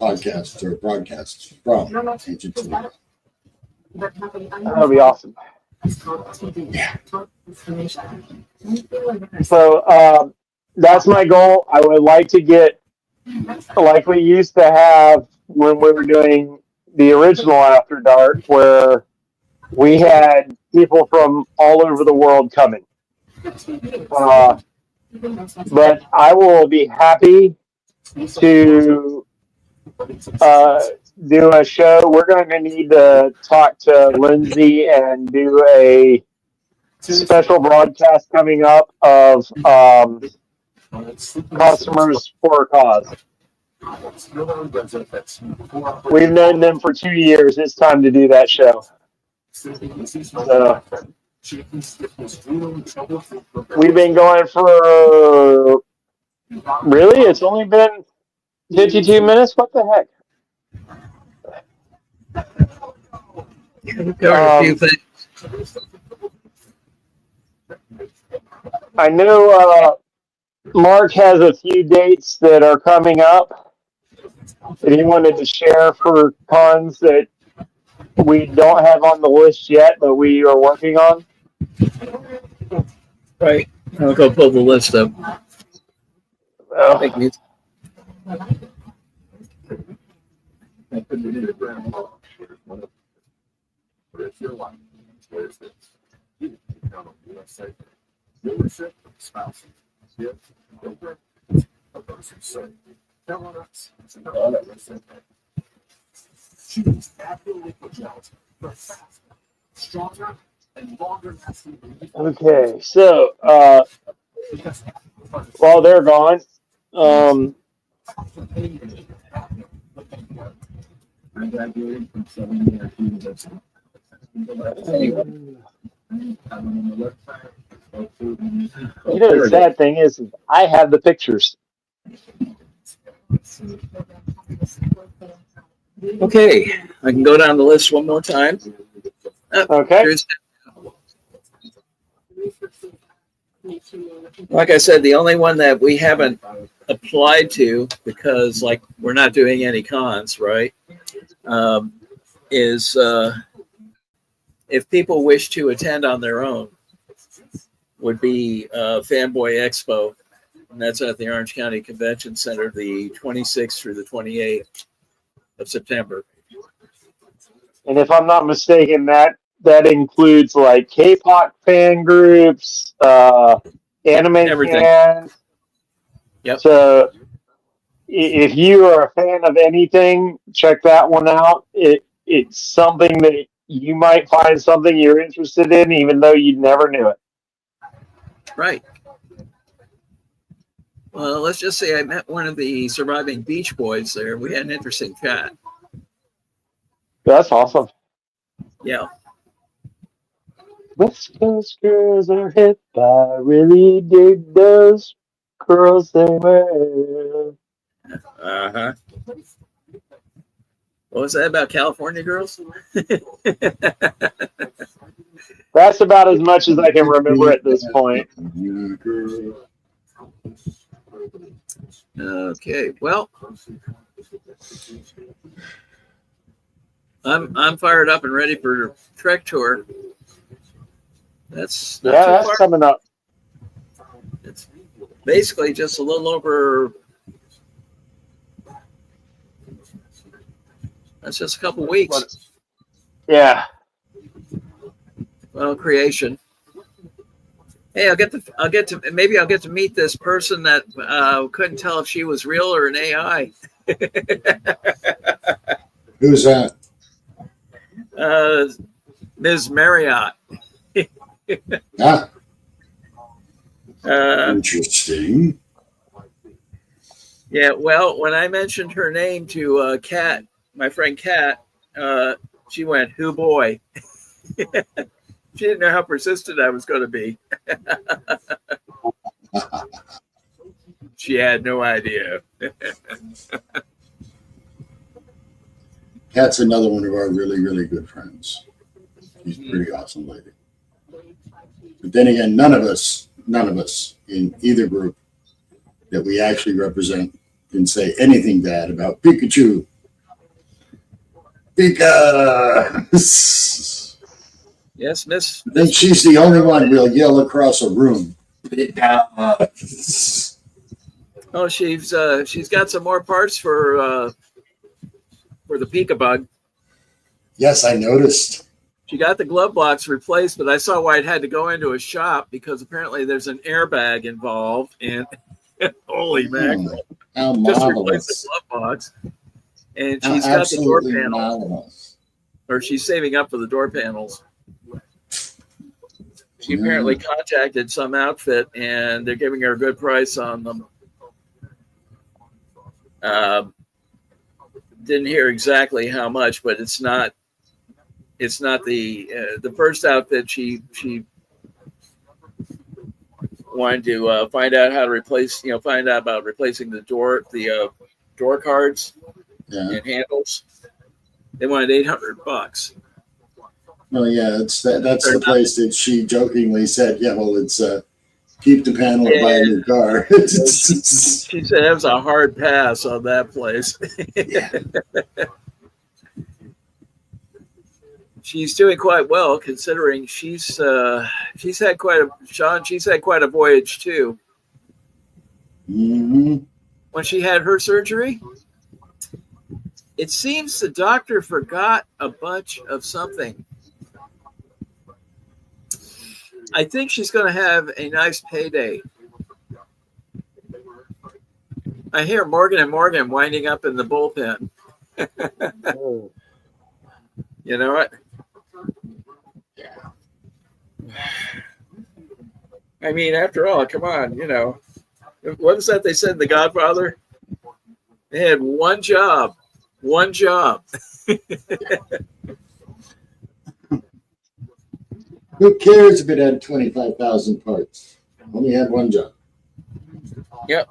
podcasts or broadcasts from Ancient Syfy. That would be awesome. Yeah. So that's my goal. I would like to get, like we used to have when we were doing the original After Dark, where we had people from all over the world coming. But I will be happy to do a show. We're going to need to talk to Lindsay and do a special broadcast coming up of customers for a cause. We've known them for 2 years. It's time to do that show. So, we've been going for, really? It's only been 52 minutes? What the heck? A few things. I know Mark has a few dates that are coming up that he wanted to share for cons that we don't have on the list yet, but we are working on. Right. I'll go pull the list up. Thank you. Okay, so while they're gone, the sad thing is I have the pictures. Okay, I can go down the list one more time. Okay. Like I said, the only one that we haven't applied to, because like we're not doing any cons, right? Is if people wish to attend on their own, would be Fanboy Expo, and that's at the Orange County Convention Center, the 26th through the 28th of September. And if I'm not mistaken, that includes like K-pop fan groups, anime Everything. fans. Yep. So if you are a fan of anything, check that one out. It's something that you might find something you're interested in, even though you never knew it. Right. Well, let's just say I met one of the surviving Beach Boys there. We had an interesting chat. That's awesome. Yeah. West Coast girls are hip. I really dig those curls they wear. Uh-huh. What was that about California girls? That's about as much as I can remember at this point. Okay, well, I'm fired up and ready for Trek Tour. That's not too That's far. coming up. It's basically just a little over. That's just a couple weeks. Yeah. Well, creation. Hey, maybe I'll get to meet this person that couldn't tell if she was real or an AI. Who's that? Ms. Marriott. Ah, Uh, interesting. yeah, well, when I mentioned her name to Kat, my friend Kat, she went, "Who boy?" She didn't know how persistent I was going to be. She had no idea. Kat's another one of our really, really good friends. She's a pretty awesome lady. But then again, none of us in either group that we actually represent can say anything bad about Pikachu. Pika! Yes, Miss. I think she's the only one we'll yell across a room. Pika! Oh, she's got some more parts for the Pika bug. Yes, I noticed. She got the glove box replaced, but I saw why it had to go into a shop because apparently there's an airbag involved. And holy mackerel! How Just replace marvelous. the glove box, and How she's got the door absolutely panel, marvelous. or she's saving up for the door panels. She apparently contacted some outfit, and they're giving her a good price on them. Didn't hear exactly how much, but it's not the first outfit she wanted to find out how to replace, find out about replacing the door cards and handles. They wanted $800. Well, yeah, that's the place that she jokingly said, yeah, well, it's keep the panel or buy a new car. She said it was a hard pass on that place. Yeah. She's doing quite well considering she's had quite a voyage too. Mm-hmm. When she had her surgery, it seems the doctor forgot a bunch of something. I think she's going to have a nice payday. I hear Morgan & Morgan winding up in the bullpen. Oh. You know what? I mean, after all, come on, what is that they said in The Godfather? They had one job. Who cares if it had 25,000 parts? Only had one job. Yep.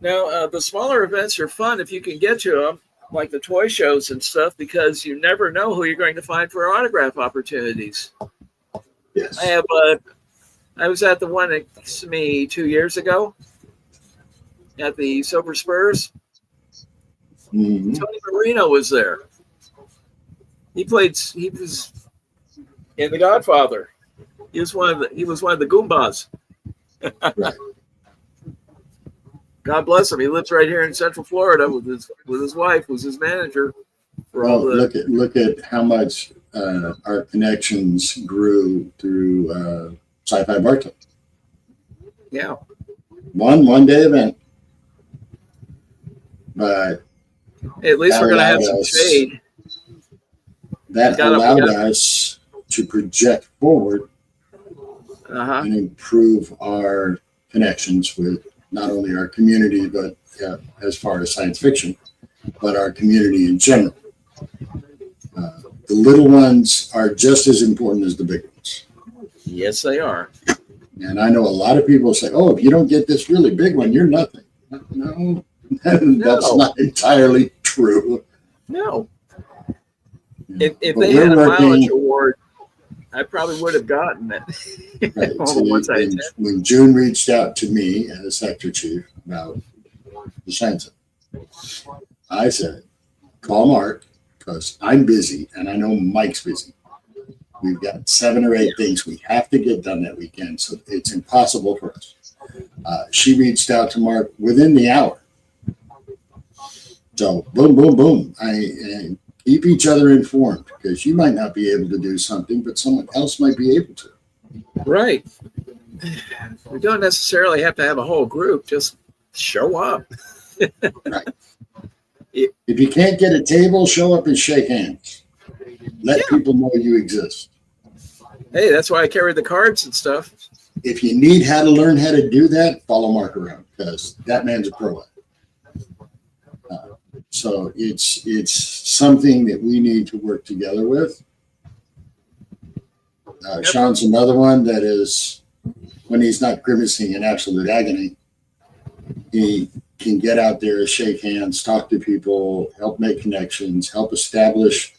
Now, the smaller events are fun if you can get to them, like the toy shows and stuff, because you never know who you're going to find for autograph opportunities. Yes. I was at the one next to me 2 years ago at the Silver Spurs. Mm-hmm. Tony Marino was there. He was in The Godfather. He was one of the Goombas. Right. God bless him. He lives right here in Central Florida with his wife, who's his manager. Look at how much our connections grew through Syfy Bartow. Yeah. One day event, but Hey, at least we're going to have some shade. That allowed us to project forward and improve our connections with not only our community, but as far as science fiction, but our community in general. The little ones are just as important as the big ones. Yes, they are. And I know a lot of people say, oh, if you don't get this really big one, you're nothing. No, that's not entirely true. No. If they had a mileage award, I probably would have gotten it. Right. So when June reached out to me as sector chief about the science, I said, call Mark because I'm busy and I know Mike's busy. We've got 7 or 8 things we have to get done that weekend, so it's impossible for us. She reached out to Mark within the hour. So boom, boom, boom. I keep each other informed, because you might not be able to do something, but someone else might be able to. Right. We don't necessarily have to have a whole group. Just show up. Right. If you can't get a table, show up and shake hands. Let people know you exist. Hey, that's why I carry the cards and stuff. If you need how to learn how to do that, follow Mark around, because that man's a pro. So it's something that we need to work together with. Sean's another one that is, when he's not grimacing in absolute agony, he can get out there, shake hands, talk to people, help make connections, help establish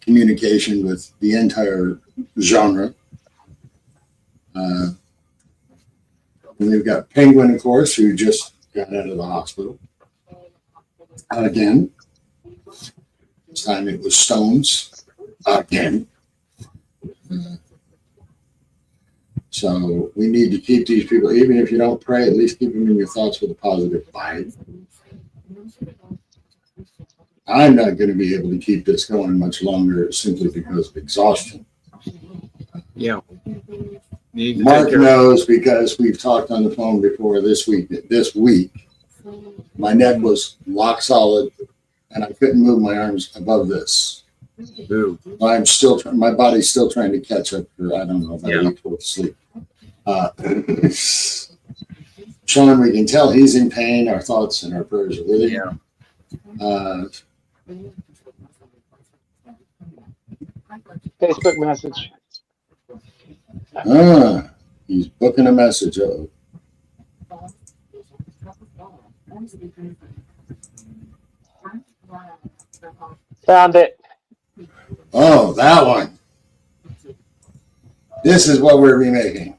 communication with the entire genre. And we've got Penguin, of course, who just got out of the hospital. Again. This time it was Stones. Again. So we need to keep these people, even if you don't pray, at least keep them in your thoughts with a positive vibe. I'm not going to be able to keep this going much longer simply because of exhaustion. Yeah. Mark knows, because we've talked on the phone before this week. My neck was lock solid and I couldn't move my arms above this. Ooh. I'm still, my body's still trying to catch up for, I don't know, about a week worth of sleep. Sean, we can tell he's in pain. Our thoughts and our prayers are with him. Facebook message. He's booking a message. Uh-oh. Found it. Oh, that one. This is what we're remaking.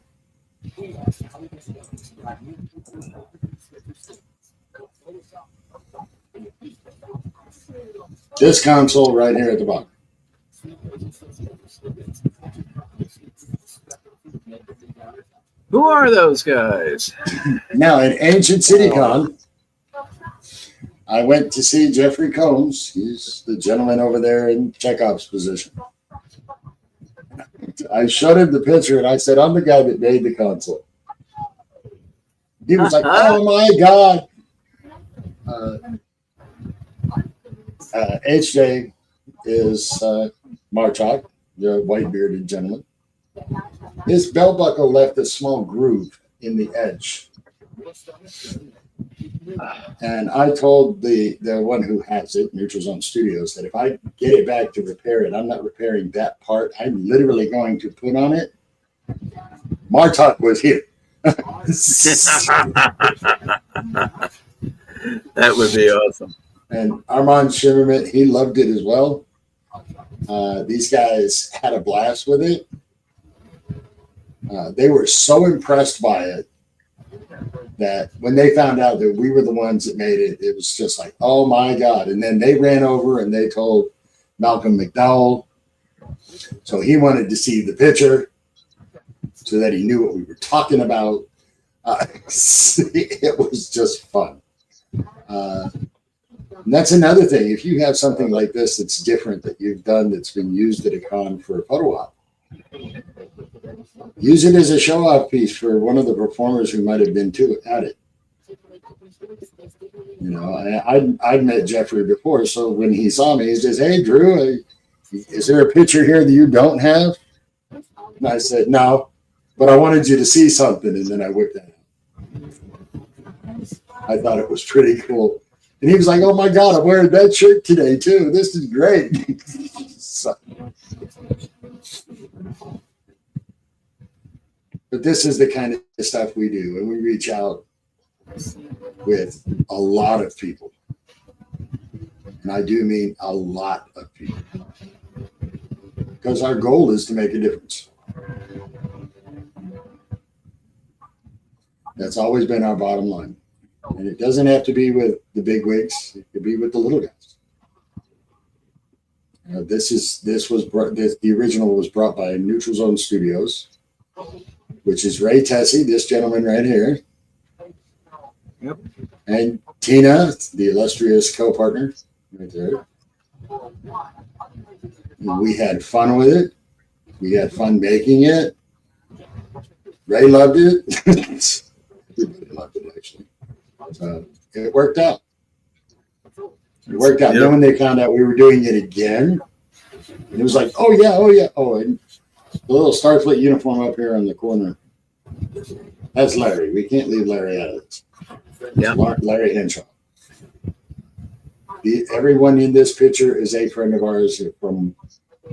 This console right here at the bottom. Who are those guys? Now, at Ancient CityCon, I went to see Jeffrey Combs. He's the gentleman over there in Chekhov's position. I showed him the picture and I said, I'm the guy that made the console. He was like, oh my God. HJ is Marchok, the white bearded gentleman. His belt buckle left a small groove in the edge. And I told the one who has it, Neutral Zone Studios, that if I get it back to repair it, I'm not repairing that part. I'm literally going to put on it. Martok was here. That would be awesome. And Armand Shimmerman, he loved it as well. These guys had a blast with it. They were so impressed by it that when they found out that we were the ones that made it, it was just like, oh my God. And then they ran over and they told Malcolm McDowell. So he wanted to see the picture so that he knew what we were talking about. It was just fun. And that's another thing. If you have something like this that's different that you've done that's been used at a con for a photo op, use it as a show-off piece for one of the performers who might have been at it. You know, I'd met Jeffrey before, so when he saw me, he says, "Hey, Drew, is there a picture here that you don't have?" And I said, "No, but I wanted you to see something," and then I whipped that out. I thought it was pretty cool. And he was like, "Oh my God, I'm wearing that shirt today too. This is great." So, but this is the kind of stuff we do, and we reach out with a lot of people. And I do mean a lot of people. Because our goal is to make a difference. That's always been our bottom line. And it doesn't have to be with the big wigs. It could be with the little guys. The original was brought by Neutral Zone Studios, which is Ray Tessie, this gentleman right here. Yep. And Tina, the illustrious co-partner right there. We had fun with it. We had fun making it. Ray loved it. Everybody loved it, actually. So it worked out. It worked out. Yeah. Then when they found out we were doing it again, it was like, oh, yeah, oh, yeah. Oh, and the little Starfleet uniform up here in the corner. That's Larry. We can't leave Larry out of this. Yeah. Larry Henshaw. Everyone in this picture is a friend of ours from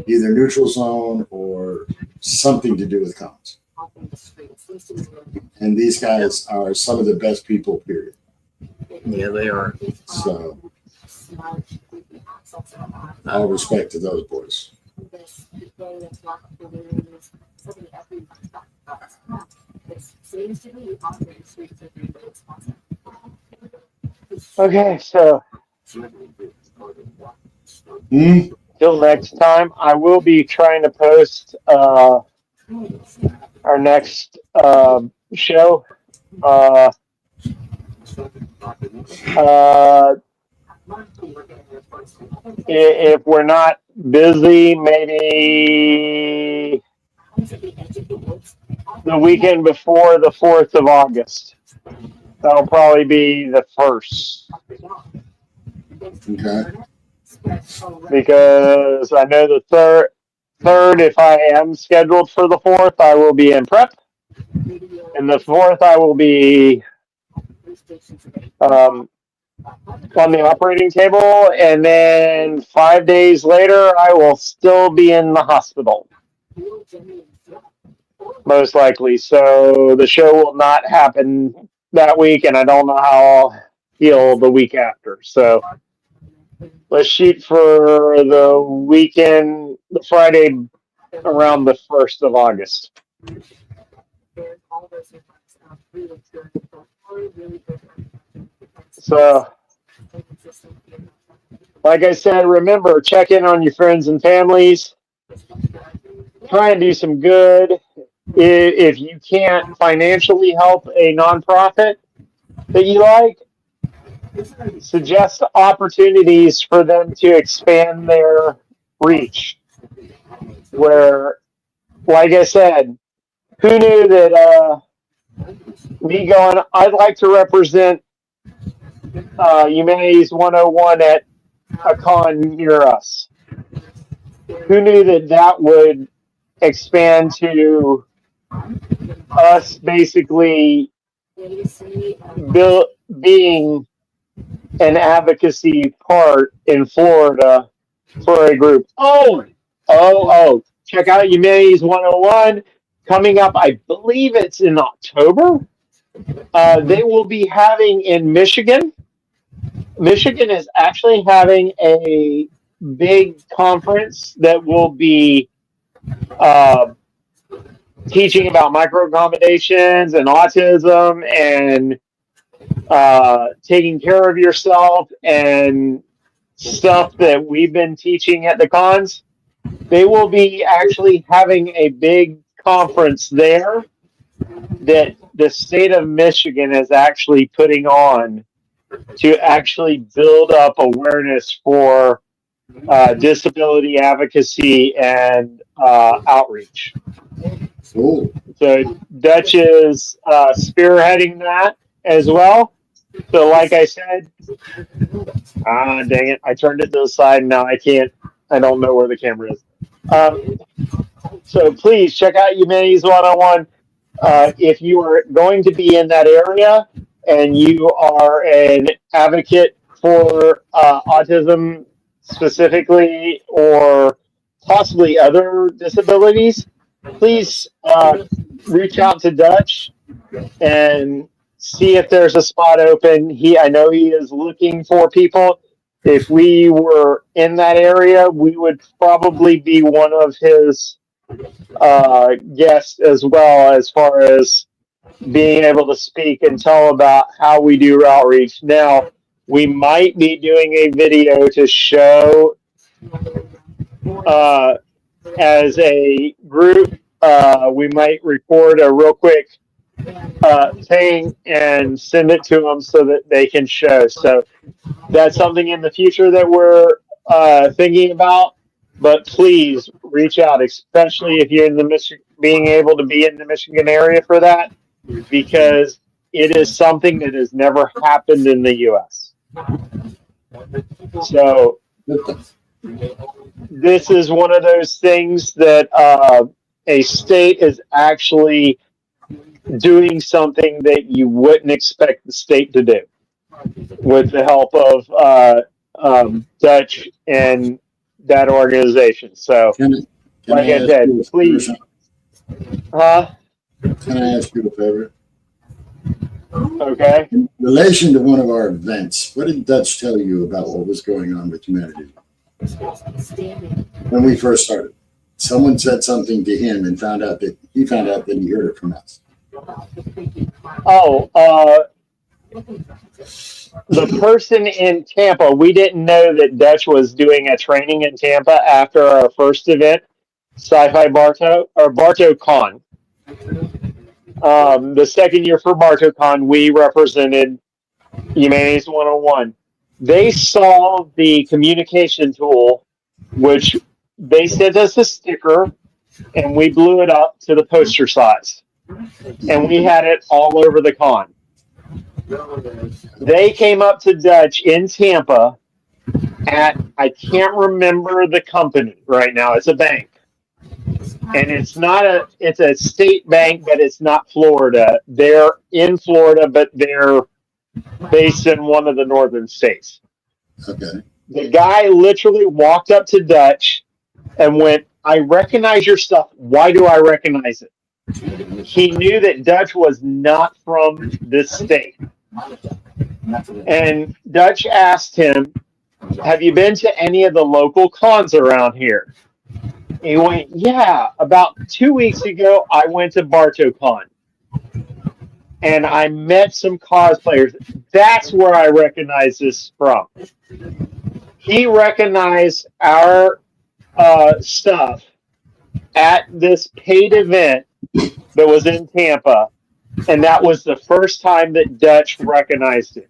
either Neutral Zone or something to do with comms. And these guys are some of the best people, period. Yeah, they are. So, all respect to those boys. Okay, so till next time, I will be trying to post our next show. If we're not busy, maybe the weekend before the 4th of August. That'll probably be the 1st. Okay. Because I know the third, if I am scheduled for the 4th, I will be in prep. And the 4th, I will be on the operating table. And then 5 days later, I will still be in the hospital. Most likely. So the show will not happen that week, and I don't know how I'll feel the week after. So let's shoot for the weekend, the Friday around the 1st of August. So, like I said, remember, check in on your friends and families. Try and do some good. If you can't financially help a nonprofit that you like, suggest opportunities for them to expand their reach. Where, like I said, who knew that me going, I'd like to represent Humanities 101 at a con near us. Who knew that would expand to us basically being an advocacy part in Florida for a group. Check out Humanities 101 coming up. I believe it's in October. They will be having in Michigan. Michigan is actually having a big conference that will be teaching about micro-accommodations and autism and taking care of yourself and stuff that we've been teaching at the cons. They will be actually having a big conference there that the state of Michigan is actually putting on to actually build up awareness for disability advocacy and outreach. Cool. So Dutch is spearheading that as well. So like I said, dang it, I turned it to the side and now I don't know where the camera is. So please check out Humanities 101. If you are going to be in that area and you are an advocate for autism specifically or possibly other disabilities, please reach out to Dutch and see if there's a spot open. I know he is looking for people. If we were in that area, we would probably be one of his guests as well, as far as being able to speak and tell about how we do outreach. Now, we might be doing a video to show as a group. We might record a real quick thing and send it to them so that they can show. So that's something in the future that we're thinking about. But please reach out, especially if you're in the being able to be in the Michigan area for that, because it is something that has never happened in the U.S. So this is one of those things that a state is actually doing something that you wouldn't expect the state to do with the help of Dutch and that organization. So, Can like I I ask said, you a please. favor? Can I ask you a favor? Okay. In relation to one of our events, what did Dutch tell you about what was going on with humanity when we first started? Someone said something to him and found out that he heard it from us. Oh, the person in Tampa, we didn't know that Dutch was doing a training in Tampa after our first event, Syfy Bartow or BartowCon. The second year for BartowCon, we represented Humanities 101. They saw the communication tool, which they sent us a sticker, and we blew it up to the poster size. And we had it all over the con. They came up to Dutch in Tampa at, I can't remember the company right now. It's a bank. And it's a state bank, but it's not Florida. They're in Florida, but they're based in one of the northern states. Okay. The guy literally walked up to Dutch and went, I recognize your stuff. Why do I recognize it? He knew that Dutch was not from this state. And Dutch asked him, have you been to any of the local cons around here? He went, yeah, about 2 weeks ago, I went to BartowCon. And I met some cosplayers. That's where I recognize this from. He recognized our stuff at this paid event that was in Tampa, and that was the first time that Dutch recognized it.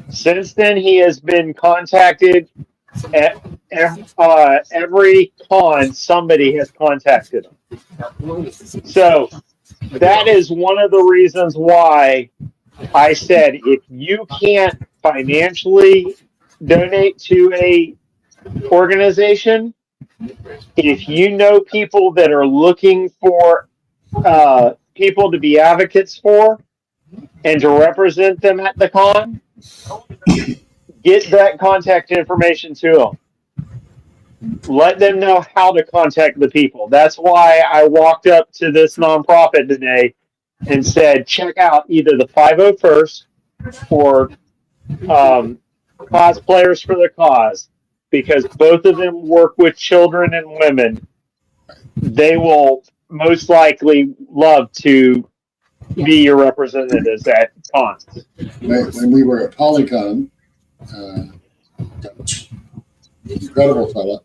Since then, he has been contacted at every con. Somebody has contacted him. So that is one of the reasons why I said if you can't financially donate to a organization, if you know people that are looking for people to be advocates for and to represent them at the con, get that contact information to them. Let them know how to contact the people. That's why I walked up to this nonprofit today and said, check out either the 501st or Cosplayers for the Cause, because both of them work with children and women. They will most likely love to be your representatives at cons. When we were at Polycon, incredible fella,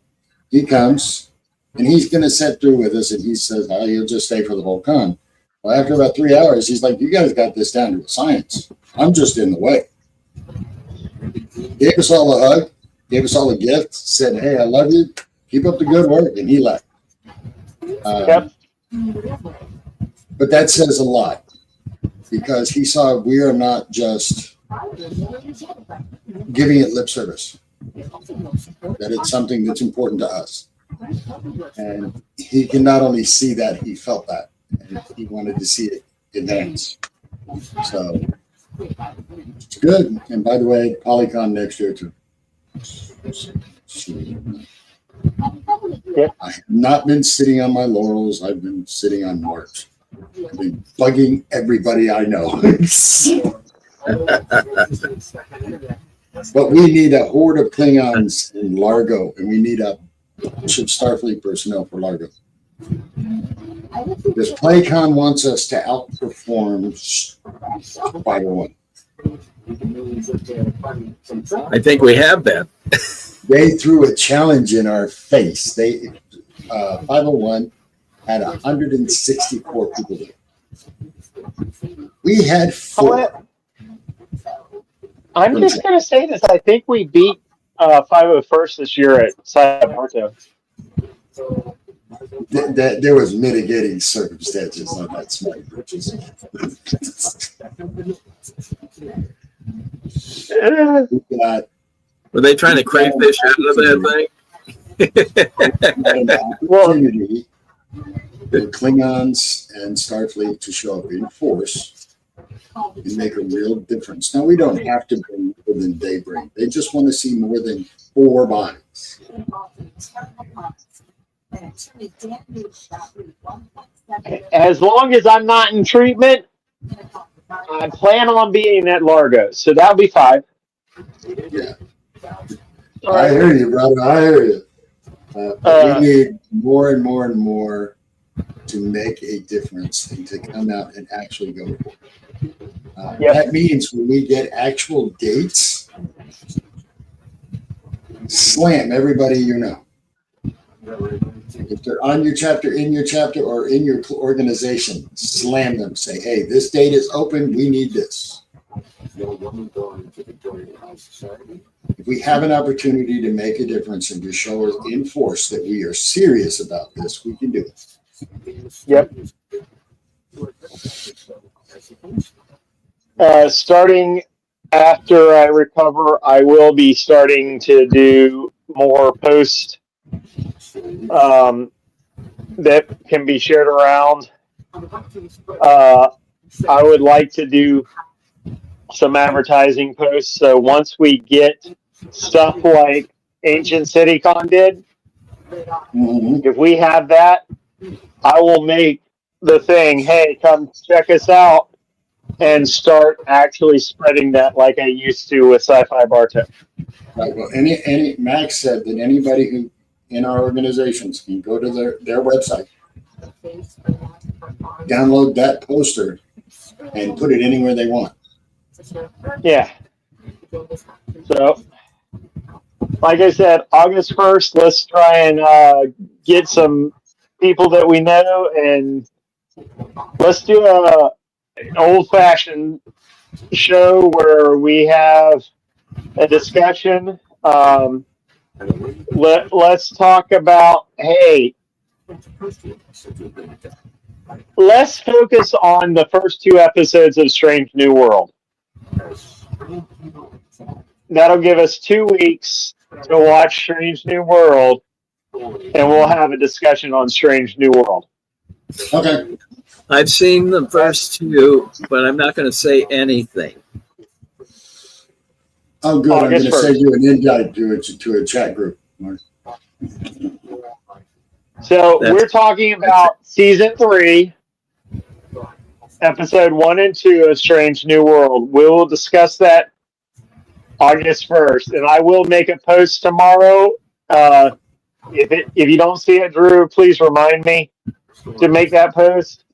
he comes and he's going to sit through with us, and he says, oh, he'll just stay for the whole con. Well, after about 3 hours, he's like, you guys got this down to a science. I'm just in the way. Gave us all a hug, gave us all a gift, said, hey, I love you. Keep up the good work. And he left. Yep. But that says a lot, because he saw we are not just giving it lip service, that it's something that's important to us. And he can not only see that, he felt that, and he wanted to see it advance. So it's good. And by the way, Polycon next year too. I have not been sitting on my laurels. I've been sitting on March. I've been bugging everybody I know. But we need a horde of Klingons in Largo, and we need a bunch of Starfleet personnel for Largo. Because PlayCon wants us to outperform 501. I think we have that. They threw a challenge in our face. 501 had 164 people there. We had 4. I'm just going to say this. I think we beat 501st this year at Syfy. There was mitigating circumstances on that smart purchase. We got Were they trying to crayfish out of that an opportunity for Klingons and Starfleet to show up in force and make a real difference. Now, we don't have to bring more than they bring. They just want to see more than 4 bodies. As long as I'm not in treatment, I plan on being at Largo, so that'll be 5. Yeah. I hear you, brother. I hear you. We need more and more and more to make a difference and to come out and actually go for it. That means when we get actual dates, slam everybody you know. If they're on your chapter, in your chapter, or in your organization, slam them. Say, hey, this date is open. We need this. If we have an opportunity to make a difference and to show us in force that we are serious about this, we can do it. Yep. Starting after I recover, I will be starting to do more posts that can be shared around. I would like to do some advertising posts. So once we get stuff like Ancient CityCon did, if we have that, I will make the thing, hey, come check us out, and start actually spreading that like I used to with Syfy Bartow. Right. Well, any Max said that anybody who in our organizations can go to their website, download that poster, and put it anywhere they want. Yeah. So, like I said, August 1st, let's try and get some people that we know, and let's do an old-fashioned show where we have a discussion. Let's talk about, hey, let's focus on the first 2 episodes of Strange New World. That'll give us 2 weeks to watch Strange New World, and we'll have a discussion on Strange New World. Okay. I've seen the first 2, but I'm not going to say anything. Oh, good. I'm going to 1st. send you an invite to a chat group, Mark. So we're talking about season 3, episode 1 and 2 of Strange New World. We will discuss that August 1st, and I will make a post tomorrow. If you don't see it, Drew, please remind me to make that post,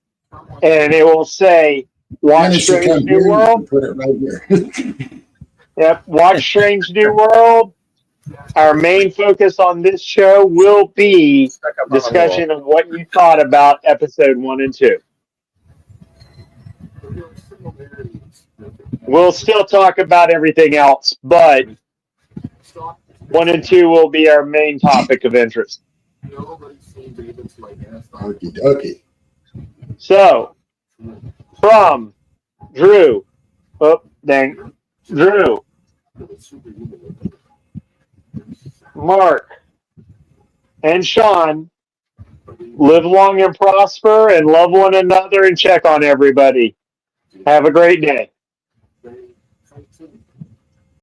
and it will say, "Watch Strange New World." Put it right here. Yep, watch Strange New World. Our main focus on this show will be discussion of what you thought about episode 1 and 2. We'll still talk about everything else, but 1 and 2 will be our main topic of interest. Okie dokie. So, from Drew, Drew, Mark, and Sean, live long and prosper and love one another and check on everybody. Have a great day.